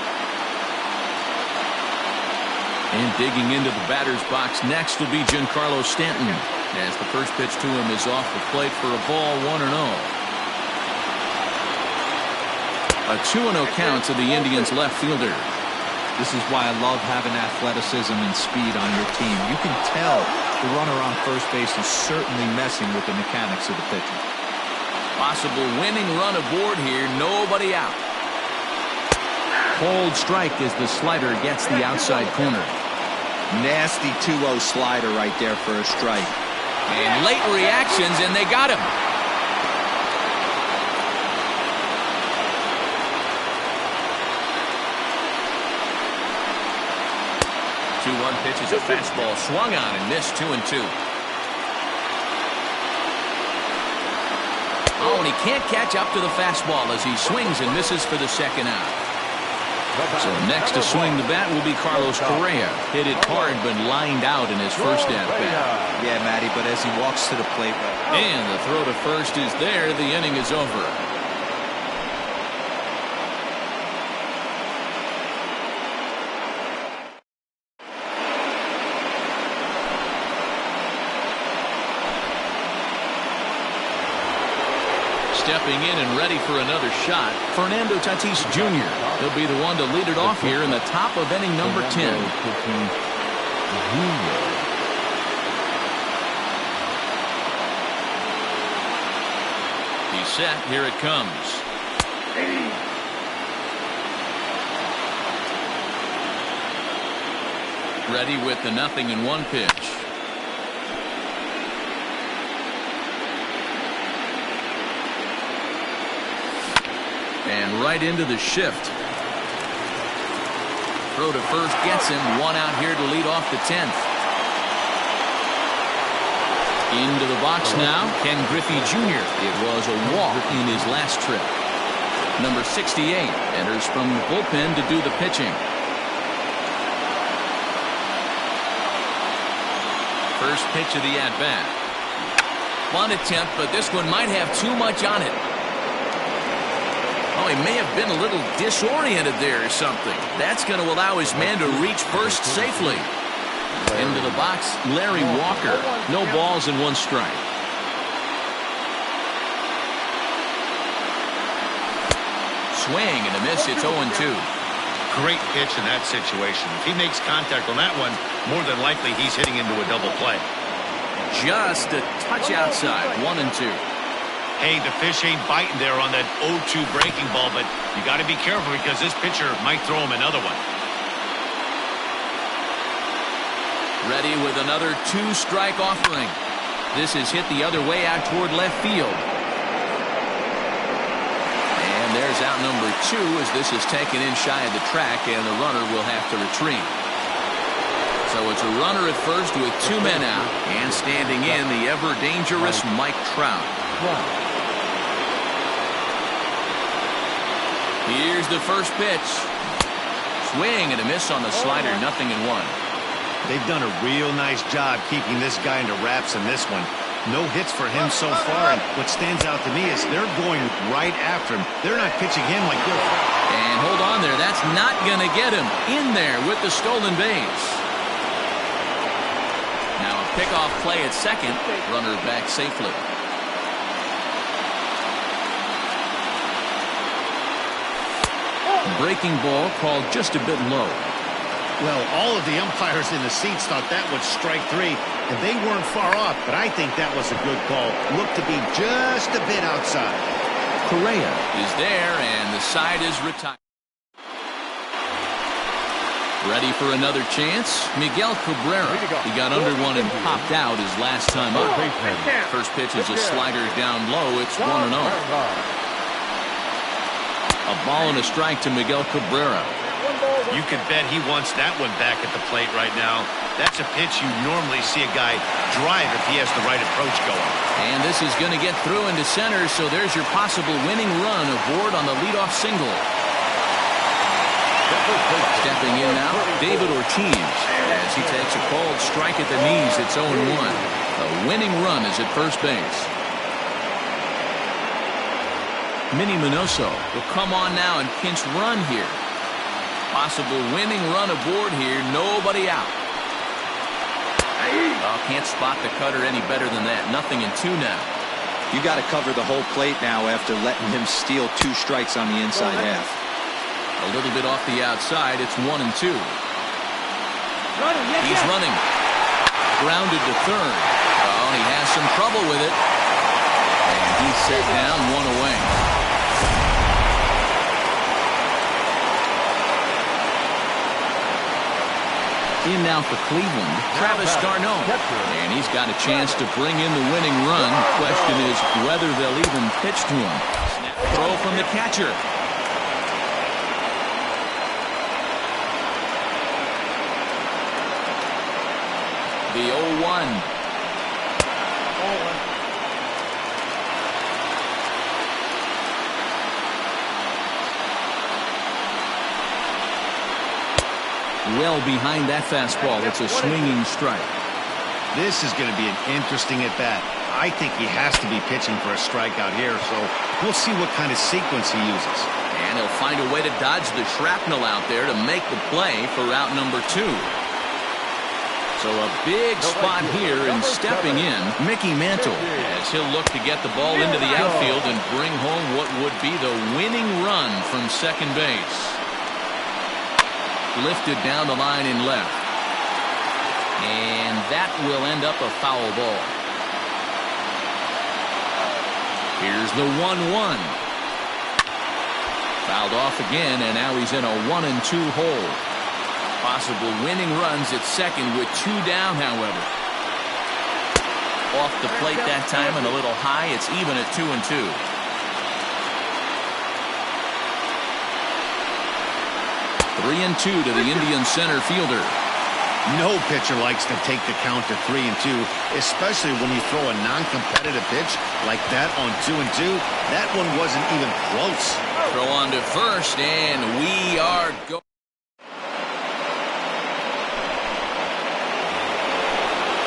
[SPEAKER 1] And digging into the batter's box next will be Giancarlo Stanton, as the first pitch to him is off the plate for a ball, 1-0. A 2-0 count to the Indians' left fielder.
[SPEAKER 4] This is why I love having athleticism and speed on your team. You can tell the runner on first base is certainly messing with the mechanics of the pitcher.
[SPEAKER 1] Possible winning run aboard here, nobody out. Cold strike as the slider gets the outside corner.
[SPEAKER 4] Nasty 2-0 slider right there for a strike.
[SPEAKER 1] And late reactions, and they got him. Two-one pitch is a fastball swung on and missed, 2-2. Oh, and he can't catch up to the fastball as he swings and misses for the second out. So next to swing the bat will be Carlos Correa. Hit it hard but lined out in his first at-bat.
[SPEAKER 4] Yeah, Matty, but as he walks to the plate.
[SPEAKER 1] And the throw to first is there. The inning is over. Stepping in and ready for another shot, Fernando Tatis Jr. He'll be the one to lead it off here in the top of inning number 10. He's set. Here it comes. Ready with the 0-1 pitch. And right into the shift. Throw to first gets him. One out here to lead off the 10th. Into the box now, Ken Griffey Jr. It was a walk in his last trip. Number 68 enters from the bullpen to do the pitching. First pitch of the at-bat. Bunt attempt, but this one might have too much on it. Oh, he may have been a little disoriented there or something. That's going to allow his man to reach first safely. Into the box, Larry Walker. No balls and one strike. Swing and a miss. It's 0-2.
[SPEAKER 3] Great pitch in that situation. If he makes contact on that one, more than likely he's hitting into a double play.
[SPEAKER 1] Just a touch outside. 1-2.
[SPEAKER 3] Hey, the fish ain't biting there on that 0-2 breaking ball, but you got to be careful because this pitcher might throw him another one.
[SPEAKER 1] Ready with another two-strike offering. This is hit the other way out toward left field. And there's out number 2 as this is taken in shy of the track, and the runner will have to retreat. So it's a runner at first with 2 men out. And standing in, the ever-dangerous Mike Trout. Here's the first pitch. Swing and a miss on the slider, 0-1.
[SPEAKER 3] They've done a real nice job keeping this guy into wraps in this one. No hits for him so far, and what stands out to me is they're going right after him. They're not pitching him like they're...
[SPEAKER 1] And hold on there. That's not going to get him in there with the stolen base. Now a pickoff play at second. Runner back safely. Breaking ball called just a bit low.
[SPEAKER 3] Well, all of the umpires in the seats thought that was strike 3, and they weren't far off, but I think that was a good call. Looked to be just a bit outside.
[SPEAKER 1] Correa is there, and the side is retired. Ready for another chance? Miguel Cabrera. He got under one and popped out his last time up. First pitch is a slider down low. It's 1-0. A ball and a strike to Miguel Cabrera.
[SPEAKER 3] You can bet he wants that one back at the plate right now. That's a pitch you normally see a guy drive if he has the right approach going.
[SPEAKER 1] And this is going to get through into center, so there's your possible winning run aboard on the leadoff single. Stepping in now, David Ortiz, as he takes a called strike at the knees. It's 0-1. A winning run is at first base. Minnie Minoso will come on now and pinch run here. Possible winning run aboard here. Nobody out. Oh, can't spot the cutter any better than that. 0-2 now.
[SPEAKER 4] You got to cover the whole plate now after letting him steal 2 strikes on the inside half.
[SPEAKER 1] A little bit off the outside. It's 1-2. He's running. Grounded to third. Oh, he has some trouble with it. And he's set down, 1 away. In now for Cleveland, Travis d'Arnaud. And he's got a chance to bring in the winning run. The question is whether they'll even pitch to him. Snap throw from the catcher. The 0-1. Well behind that fastball. It's a swinging strike.
[SPEAKER 3] This is going to be an interesting at-bat. I think he has to be pitching for a strikeout here, so we'll see what kind of sequence he uses.
[SPEAKER 1] And he'll find a way to dodge the shrapnel out there to make the play for route number 2. So a big spot here, and stepping in, Mickey Mantle, as he'll look to get the ball into the outfield and bring home what would be the winning run from second base. Lifted down the line in left. And that will end up a foul ball. Here's the 1-1. Fouled off again, and now he's in a 1-2 hole. Possible winning runs at second with 2 down, however. Off the plate that time and a little high. It's even at 2-2. Three and 2 to the Indian center fielder.
[SPEAKER 3] No pitcher likes to take the count to 3-2, especially when you throw a non-competitive pitch like that on 2-2. That one wasn't even close.
[SPEAKER 1] Throw on to first, and we are going.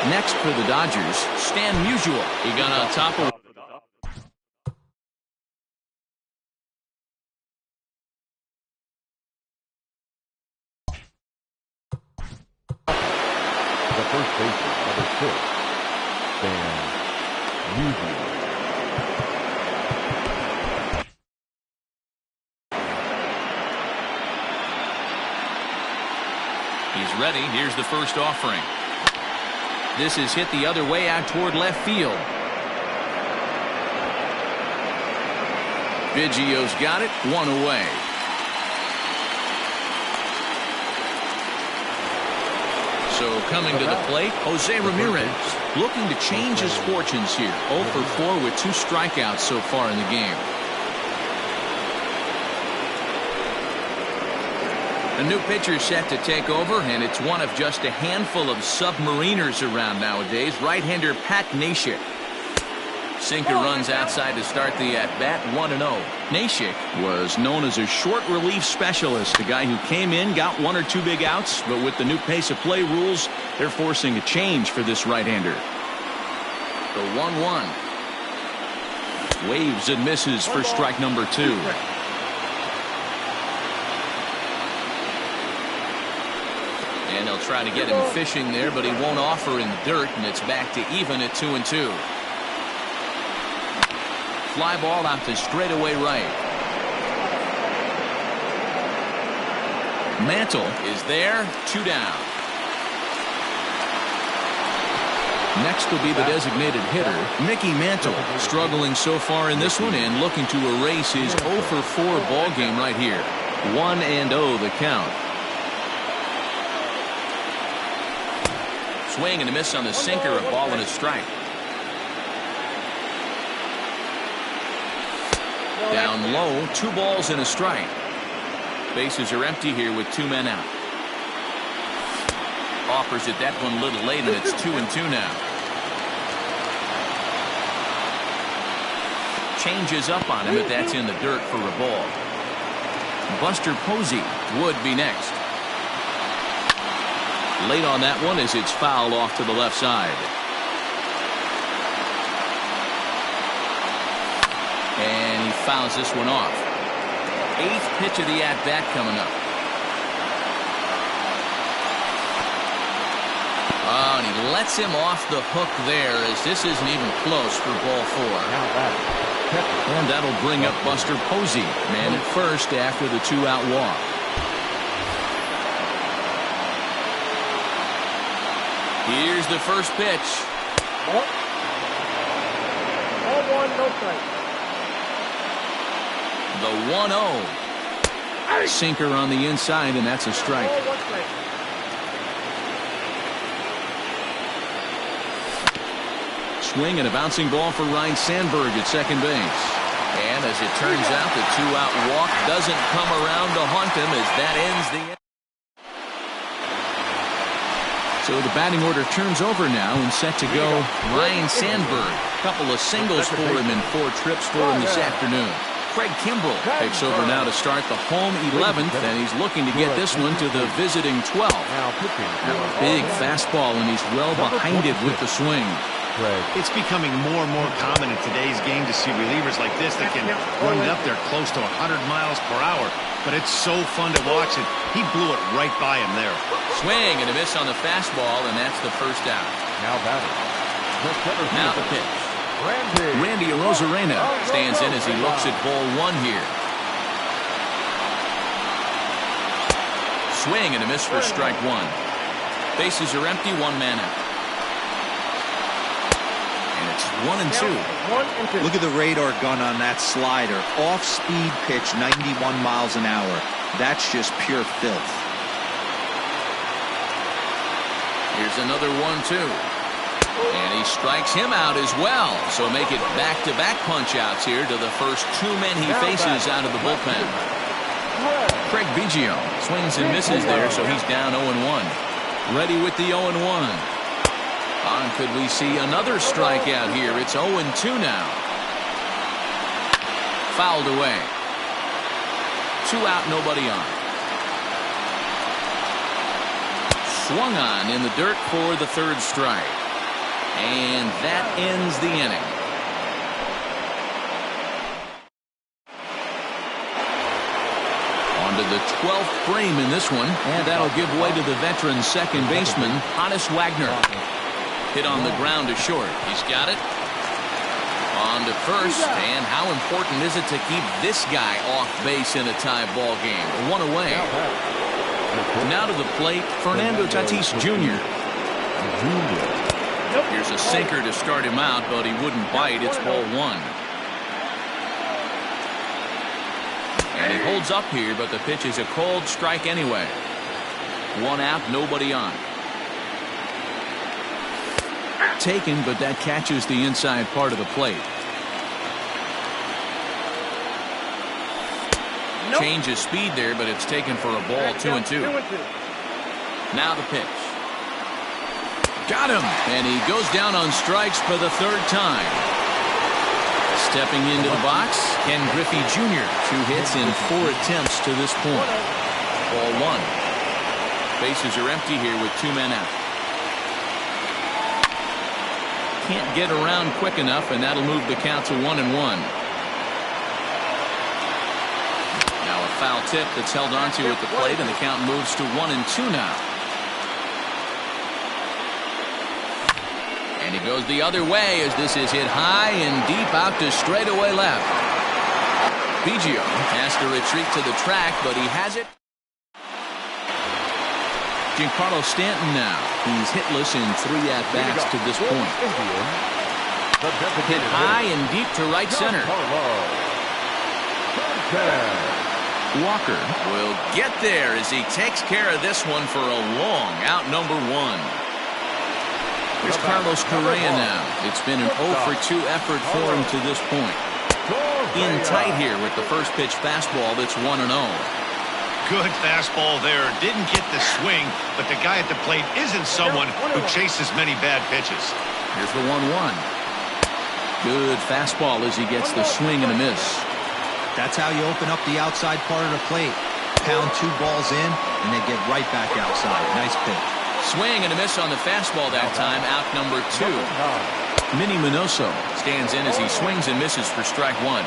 [SPEAKER 1] Next for the Dodgers, Stan Musial. He got on top of.
[SPEAKER 2] First baseman, number 6, Stan Musial.
[SPEAKER 1] He's ready. Here's the first offering. This is hit the other way out toward left field. Biggio's got it. 1 away. So coming to the plate, Jose Ramirez looking to change his fortunes here. 0 for 4 with 2 strikeouts so far in the game. A new pitcher set to take over, and it's one of just a handful of submariners around nowadays. Right-hander Pat Neshek. Sinker runs outside to start the at-bat, 1-0. Neshek was known as a short relief specialist, a guy who came in, got one or two big outs, but with the new pace of play rules, they're forcing a change for this right-hander. The 1-1. Waves and misses for strike number 2. And they'll try to get him fishing there, but he won't offer in the dirt, and it's back to even at 2-2. Fly ball out to straightaway right. Mantle is there, 2 down. Next will be the designated hitter, Mickey Mantle, struggling so far in this one and looking to erase his 0-for-4 ball game right here. 1-0 the count. Swing and a miss on the sinker, a ball and a strike. Down low, 2 balls and a strike. Bases are empty here with 2 men out. Offers it that one a little late, and it's 2-2 now. Changes up on him, but that's in the dirt for a ball. Buster Posey would be next. Late on that one as it's fouled off to the left side. And he fouls this one off. 8th pitch of the at-bat coming up. Oh, and he lets him off the hook there as this isn't even close for ball 4. And that'll bring up Buster Posey, man at first after the 2-out walk. Here's the first pitch.
[SPEAKER 5] Ball 1, no strike.
[SPEAKER 1] The 1-0. Sinker on the inside, and that's a strike.
[SPEAKER 5] Ball 1 strike.
[SPEAKER 1] Swing and a bouncing ball for Ryan Sandberg at second base. And as it turns out, the 2-out walk doesn't come around to haunt him as that ends the inning. So the batting order turns over now and set to go. Ryan Sandberg, couple of singles for him and 4 trips for him this afternoon. Craig Kimbrell takes over now to start the home 11th, and he's looking to get this one to the visiting 12th. Now a big fastball, and he's well behind it with the swing.
[SPEAKER 3] It's becoming more and more common in today's game to see relievers like this that can run it up there close to 100 miles per hour. But it's so fun to watch it. He blew it right by him there.
[SPEAKER 1] Swing and a miss on the fastball, and that's the first out.
[SPEAKER 2] Now batting.
[SPEAKER 1] Now the pitch. Randy Arozarena stands in as he looks at ball 1 here. Swing and a miss for strike 1. Bases are empty, 1 man out. And it's 1-2.
[SPEAKER 4] Look at the radar gun on that slider. Off-speed pitch, 91 miles an hour. That's just pure filth.
[SPEAKER 1] Here's another 1-2. And he strikes him out as well. So make it back-to-back punch-outs here to the first 2 men he faces out of the bullpen. Craig Biggio swings and misses there, so he's down 0-1. Ready with the 0-1. Could we see another strikeout here? It's 0-2 now. Fouled away. 2 out, nobody on. Swung on in the dirt for the 3rd strike. And that ends the inning. On to the 12th frame in this one, and that'll give way to the veteran second baseman, Honus Wagner. Hit on the ground to short. He's got it. On to first, and how important is it to keep this guy off base in a tie ball game? 1 away. Now to the plate, Fernando Tatis Jr. Here's a sinker to start him out, but he wouldn't bite. It's ball 1. And he holds up here, but the pitch is a cold strike anyway. 1 out, nobody on. Taken, but that catches the inside part of the plate. Change of speed there, but it's taken for a ball. 2-2. Now the pitch. Got him. And he goes down on strikes for the third time. Stepping into the box, Ken Griffey Jr. 2 hits in 4 attempts to this point. Ball 1. Bases are empty here with 2 men out. Can't get around quick enough, and that'll move the count to 1-1. Now a foul tip that's held onto at the plate, and the count moves to 1-2 now. And he goes the other way as this is hit high and deep out to straightaway left. Biggio has to retreat to the track, but he has it. Giancarlo Stanton now. He's hitless in 3 at-bats to this point. Hit high and deep to right center. Walker will get there as he takes care of this one for a long out number 1. Here's Carlos Correa now. It's been an 0-for-2 effort for him to this point. In tight here with the first pitch fastball that's 1-0.
[SPEAKER 3] Good fastball there. Didn't get the swing, but the guy at the plate isn't someone who chases many bad pitches.
[SPEAKER 1] Here's the 1-1. Good fastball as he gets the swing and a miss.
[SPEAKER 4] That's how you open up the outside part of the plate. Pound 2 balls in, and they get right back outside. Nice pitch.
[SPEAKER 1] Swing and a miss on the fastball that time. Out number 2. Minnie Minoso stands in as he swings and misses for strike 1.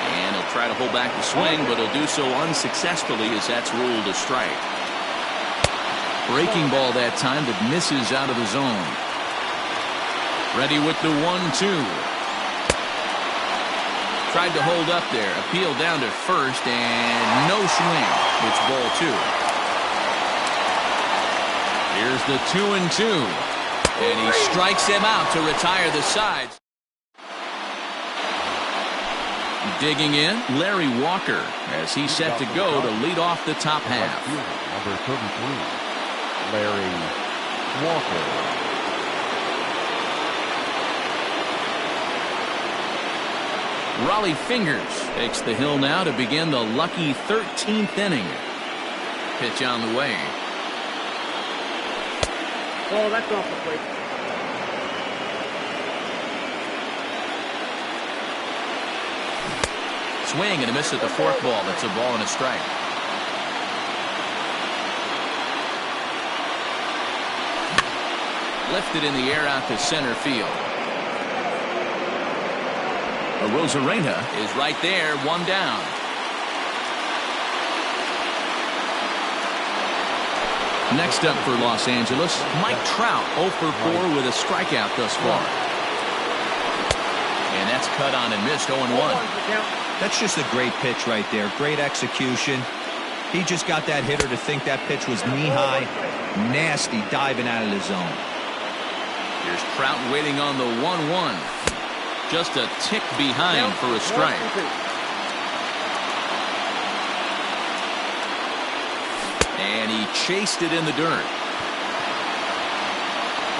[SPEAKER 1] And he'll try to hold back the swing, but he'll do so unsuccessfully as that's ruled a strike. Breaking ball that time that misses out of the zone. Ready with the 1-2. Tried to hold up there. Appeal down to first, and no swing. It's ball 2. Here's the 2-2. And he strikes him out to retire the sides. Digging in, Larry Walker as he's set to go to lead off the top half.
[SPEAKER 2] Number 33, Larry Walker.
[SPEAKER 1] Raleigh Fingers takes the hill now to begin the lucky 13th inning. Pitch on the way.
[SPEAKER 5] Oh, that's off the plate.
[SPEAKER 1] Swing and a miss at the forkball. That's a ball and a strike. Lifted in the air out to center field. Rosarena is right there, 1 down. Next up for Los Angeles, Mike Trout, 0 for 4 with a strikeout thus far. And that's cut on and missed, 0-1.
[SPEAKER 4] That's just a great pitch right there. Great execution. He just got that hitter to think that pitch was knee-high. Nasty diving out of the zone.
[SPEAKER 1] Here's Trout waiting on the 1-1. Just a tick behind for a strike. And he chased it in the dirt.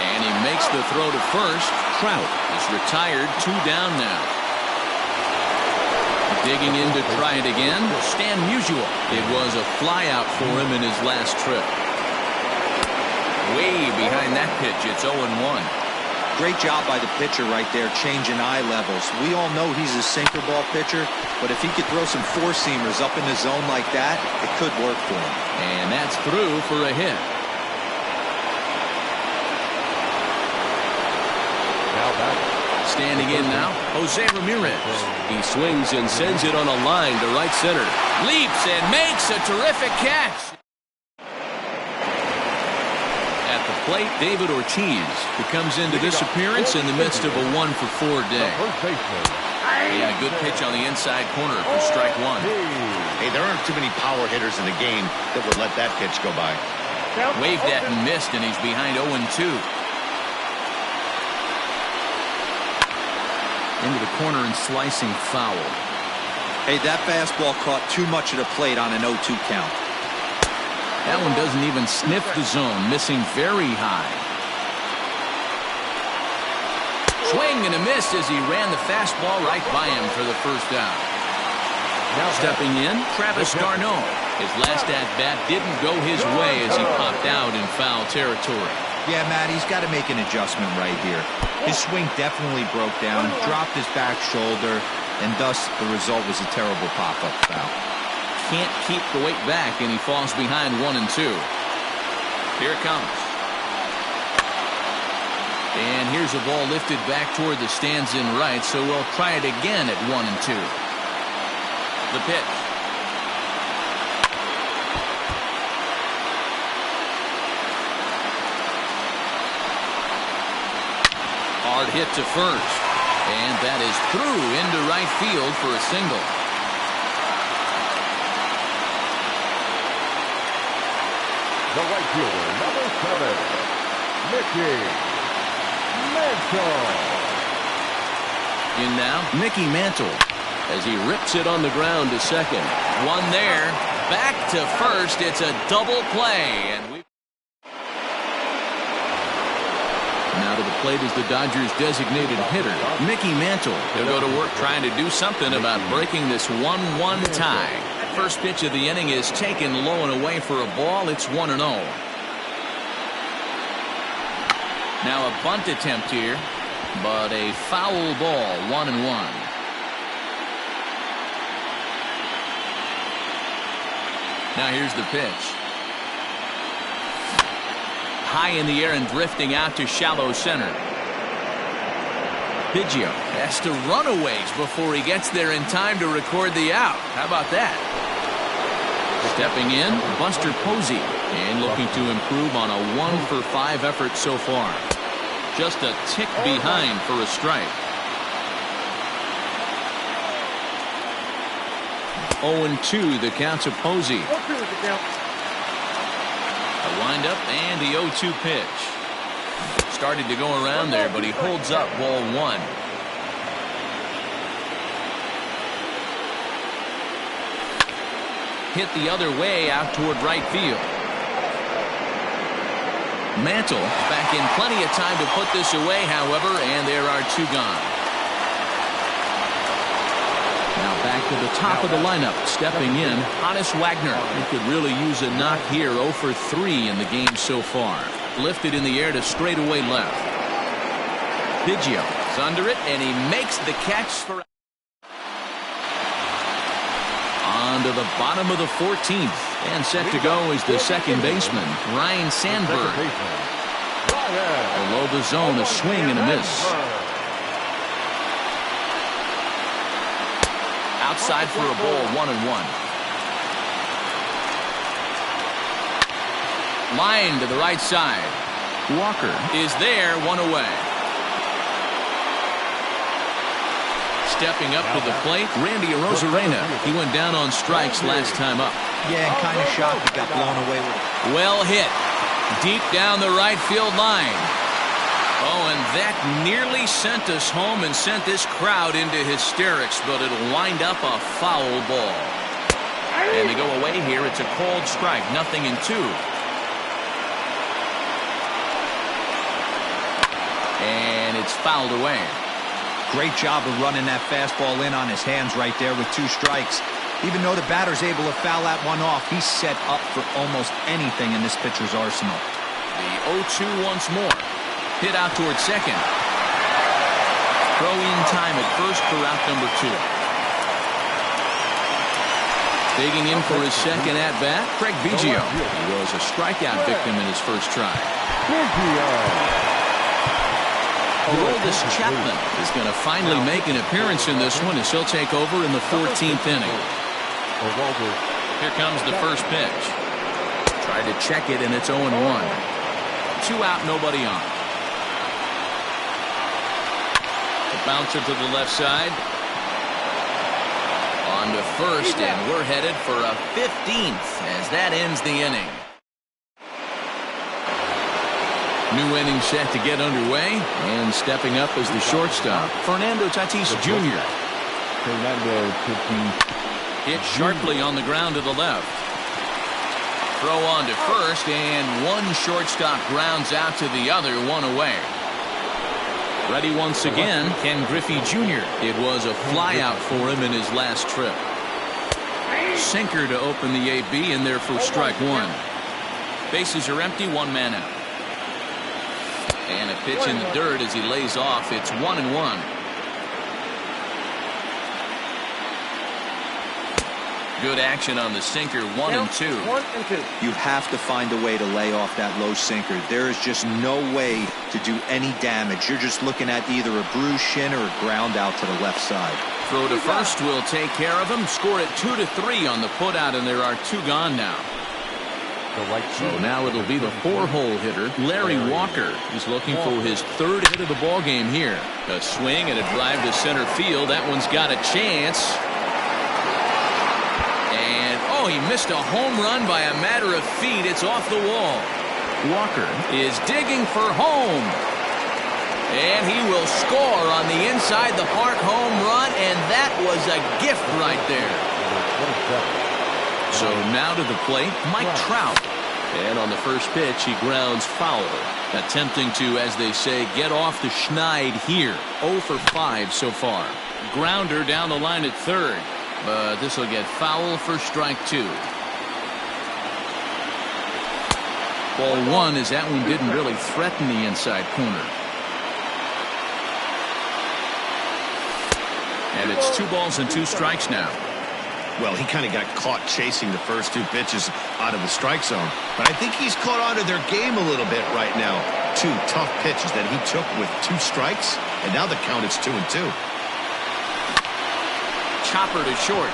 [SPEAKER 1] And he makes the throw to first. Trout is retired, 2 down now. Digging in to try it again, Stan Musial. It was a flyout for him in his last trip. Way behind that pitch, it's 0-1.
[SPEAKER 4] Great job by the pitcher right there, changing eye levels. We all know he's a sinker ball pitcher, but if he could throw some four-seamers up in the zone like that, it could work for him.
[SPEAKER 1] And that's through for a hit. Standing in now, Jose Ramirez.
[SPEAKER 6] He swings and sends it on a line to right center.
[SPEAKER 1] Leaps and makes a terrific catch. At the plate, David Ortiz, who comes into this appearance in the midst of a 1-for-4 day. Yeah, a good pitch on the inside corner for strike 1.
[SPEAKER 3] Hey, there aren't too many power hitters in the game that would let that pitch go by.
[SPEAKER 1] Waved at and missed, and he's behind 0-2. Into the corner and slicing foul.
[SPEAKER 4] Hey, that fastball caught too much of the plate on an 0-2 count.
[SPEAKER 1] That one doesn't even sniff the zone, missing very high. Swing and a miss as he ran the fastball right by him for the first out. Stepping in, Travis d'Arnaud. His last at-bat didn't go his way as he popped out in foul territory.
[SPEAKER 4] Yeah, Matt, he's got to make an adjustment right here. His swing definitely broke down, dropped his back shoulder, and thus the result was a terrible pop-up foul.
[SPEAKER 1] Can't keep the weight back, and he falls behind 1-2. Here it comes. And here's a ball lifted back toward the stands in right, so we'll try it again at 1-2. The pitch. Hard hit to first. And that is through into right field for a single.
[SPEAKER 2] The right fielder, number 7, Mickey Mantle.
[SPEAKER 1] In now, Mickey Mantle as he rips it on the ground to second. One there, back to first. It's a double play. And now to the plate is the Dodgers' designated hitter, Mickey Mantle. He'll go to work trying to do something about breaking this 1-1 tie. First pitch of the inning is taken low and away for a ball. It's 1-0. Now a bunt attempt here, but a foul ball, 1-1. Now here's the pitch. High in the air and drifting out to shallow center. Biggio has to run a ways before he gets there in time to record the out. How about that? Stepping in, Buster Posey, and looking to improve on a 1-for-5 effort so far. Just a tick behind for a strike. 0-2 the count to Posey. A windup and the 0-2 pitch. Started to go around there, but he holds up ball 1. Hit the other way out toward right field. Mantle back in plenty of time to put this away, however, and there are 2 gone. Now back to the top of the lineup. Stepping in, Honus Wagner. He could really use a knock here. 0 for 3 in the game so far. Lifted in the air to straightaway left. Biggio is under it, and he makes the catch for... On to the bottom of the 14th. And set to go is the second baseman, Ryan Sandberg. Below the zone, a swing and a miss. Outside for a ball, 1-1. Line to the right side. Walker is there, 1 away. Stepping up to the plate, Randy Arozarena. He went down on strikes last time up.
[SPEAKER 4] Yeah, and kind of shocked he got blown away with it.
[SPEAKER 1] Well hit. Deep down the right field line. Oh, and that nearly sent us home and sent this crowd into hysterics, but it'll wind up a foul ball. And they go away here. It's a called strike, 0-2. And it's fouled away.
[SPEAKER 4] Great job of running that fastball in on his hands right there with 2 strikes. Even though the batter's able to foul that one off, he's set up for almost anything in this pitcher's arsenal.
[SPEAKER 1] The 0-2 once more. Hit out toward second. Throw in time at first for out number 2. Digging in for his second at-bat, Craig Biggio. He was a strikeout victim in his first try. Aroldis Chapman is going to finally make an appearance in this one as he'll take over in the 14th inning. Here comes the first pitch. Tried to check it, and it's 0-1. 2 out, nobody on. The bouncer to the left side. On to first, and we're headed for a 15th as that ends the inning. New inning set to get underway, and stepping up is the shortstop, Fernando Tatis Jr. Hit sharply on the ground to the left. Throw on to first, and one shortstop grounds out to the other, 1 away. Ready once again, Ken Griffey Jr. It was a flyout for him in his last trip. Sinker to open the AB, and there for strike one. Bases are empty, one man out. And a pitch in the dirt as he lays off. It's 1-1. Good action on the sinker, 1-2.
[SPEAKER 4] You have to find a way to lay off that low sinker. There is just no way to do any damage. You're just looking at either a bruised shin or a ground out to the left side.
[SPEAKER 1] Throw to first will take care of him. Score it 2-3 on the putout, and there are two gone now. So now it'll be the four-hole hitter, Larry Walker. He's looking for his third hit of the ball game here. A swing and a drive to center field. That one's got a chance. And, oh, he missed a home run by a matter of feet. It's off the wall. Walker is digging for home. And he will score on the inside the park home run, and that was a gift right there. So now to the plate, Mike Trout. And on the first pitch, he grounds foul. Attempting to, as they say, get off the schneid here. 0 for 5 so far. Grounder down the line at third. But this will get foul for strike two. Ball one, as that one didn't really threaten the inside corner. And it's 2 balls and 2 strikes now.
[SPEAKER 3] Well, he kind of got caught chasing the first 2 pitches out of the strike zone. But I think he's caught on to their game a little bit right now. 2 tough pitches that he took with 2 strikes, and now the count is 2-2.
[SPEAKER 1] Chopper to short.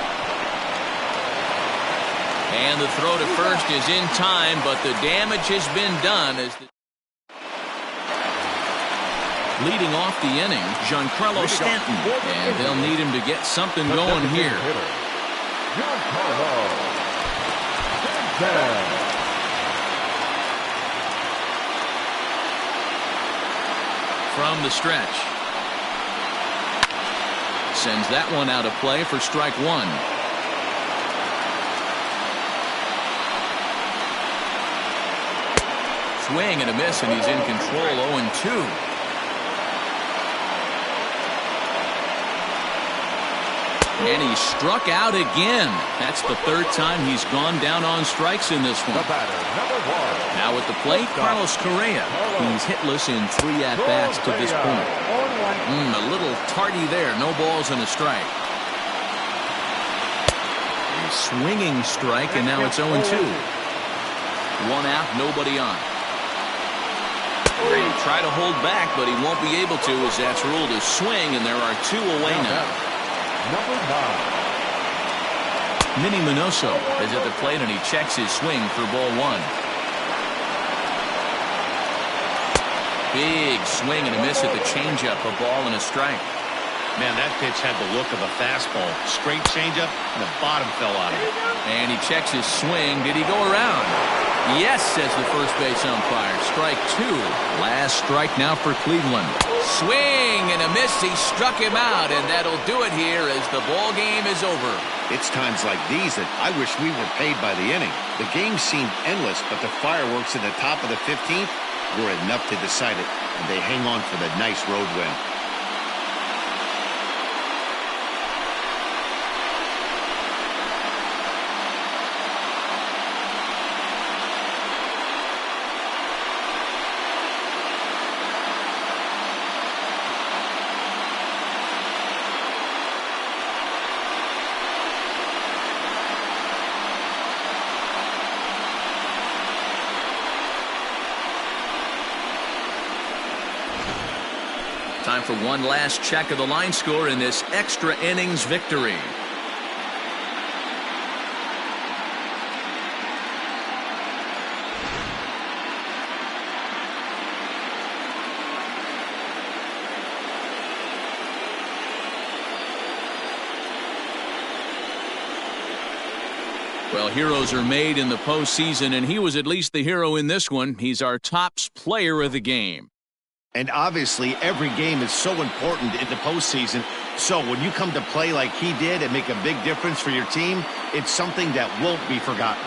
[SPEAKER 1] And the throw to first is in time, but the damage has been done as the leading off the inning, Giancarlo Stanton. And they'll need him to get something going here. From the stretch. Sends that one out of play for strike one. Swing and a miss, and he's in control, 0-2. And he struck out again. That's the 3rd time he's gone down on strikes in this one. Now at the plate, Carlos Correa. He's hitless in 3 at-bats to this point. A little tardy there. No balls and a strike. A swinging strike, and now it's 0-2. 1 out, nobody on. He'll try to hold back, but he won't be able to, as that's ruled a swing, and there are 2 away now.
[SPEAKER 2] Number 9.
[SPEAKER 1] Minnie Minoso is at the plate, and he checks his swing for ball one. Big swing and a miss at the changeup, a ball and a strike.
[SPEAKER 3] Man, that pitch had the look of a fastball. Straight changeup, and the bottom fell out of it.
[SPEAKER 1] And he checks his swing. Did he go around? Yes, says the first base umpire. Strike 2. Last strike now for Cleveland. Swing and a miss. He struck him out, and that'll do it here as the ball game is over.
[SPEAKER 3] It's times like these that I wish we were paid by the inning. The game seemed endless, but the fireworks at the top of the 15th were enough to decide it, and they hang on for the nice road win.
[SPEAKER 1] Time for one last check of the line score in this extra innings victory. Well, heroes are made in the postseason, and he was at least the hero in this one. He's our top player of the game.
[SPEAKER 3] And obviously, every game is so important in the postseason. So when you come to play like he did and make a big difference for your team, it's something that won't be forgotten.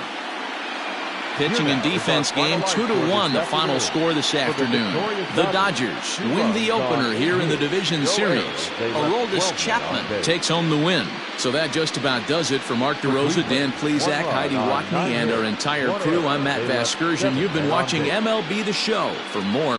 [SPEAKER 1] Pitching and defense game, 2-1, the final score this afternoon. The Dodgers win the opener here in the division series. Aroldis Chapman takes home the win. So that just about does it for Mark DeRosa, Dan Plesac, Heidi Watney, and our entire crew. I'm Matt Vasgersian. You've been watching MLB The Show. For more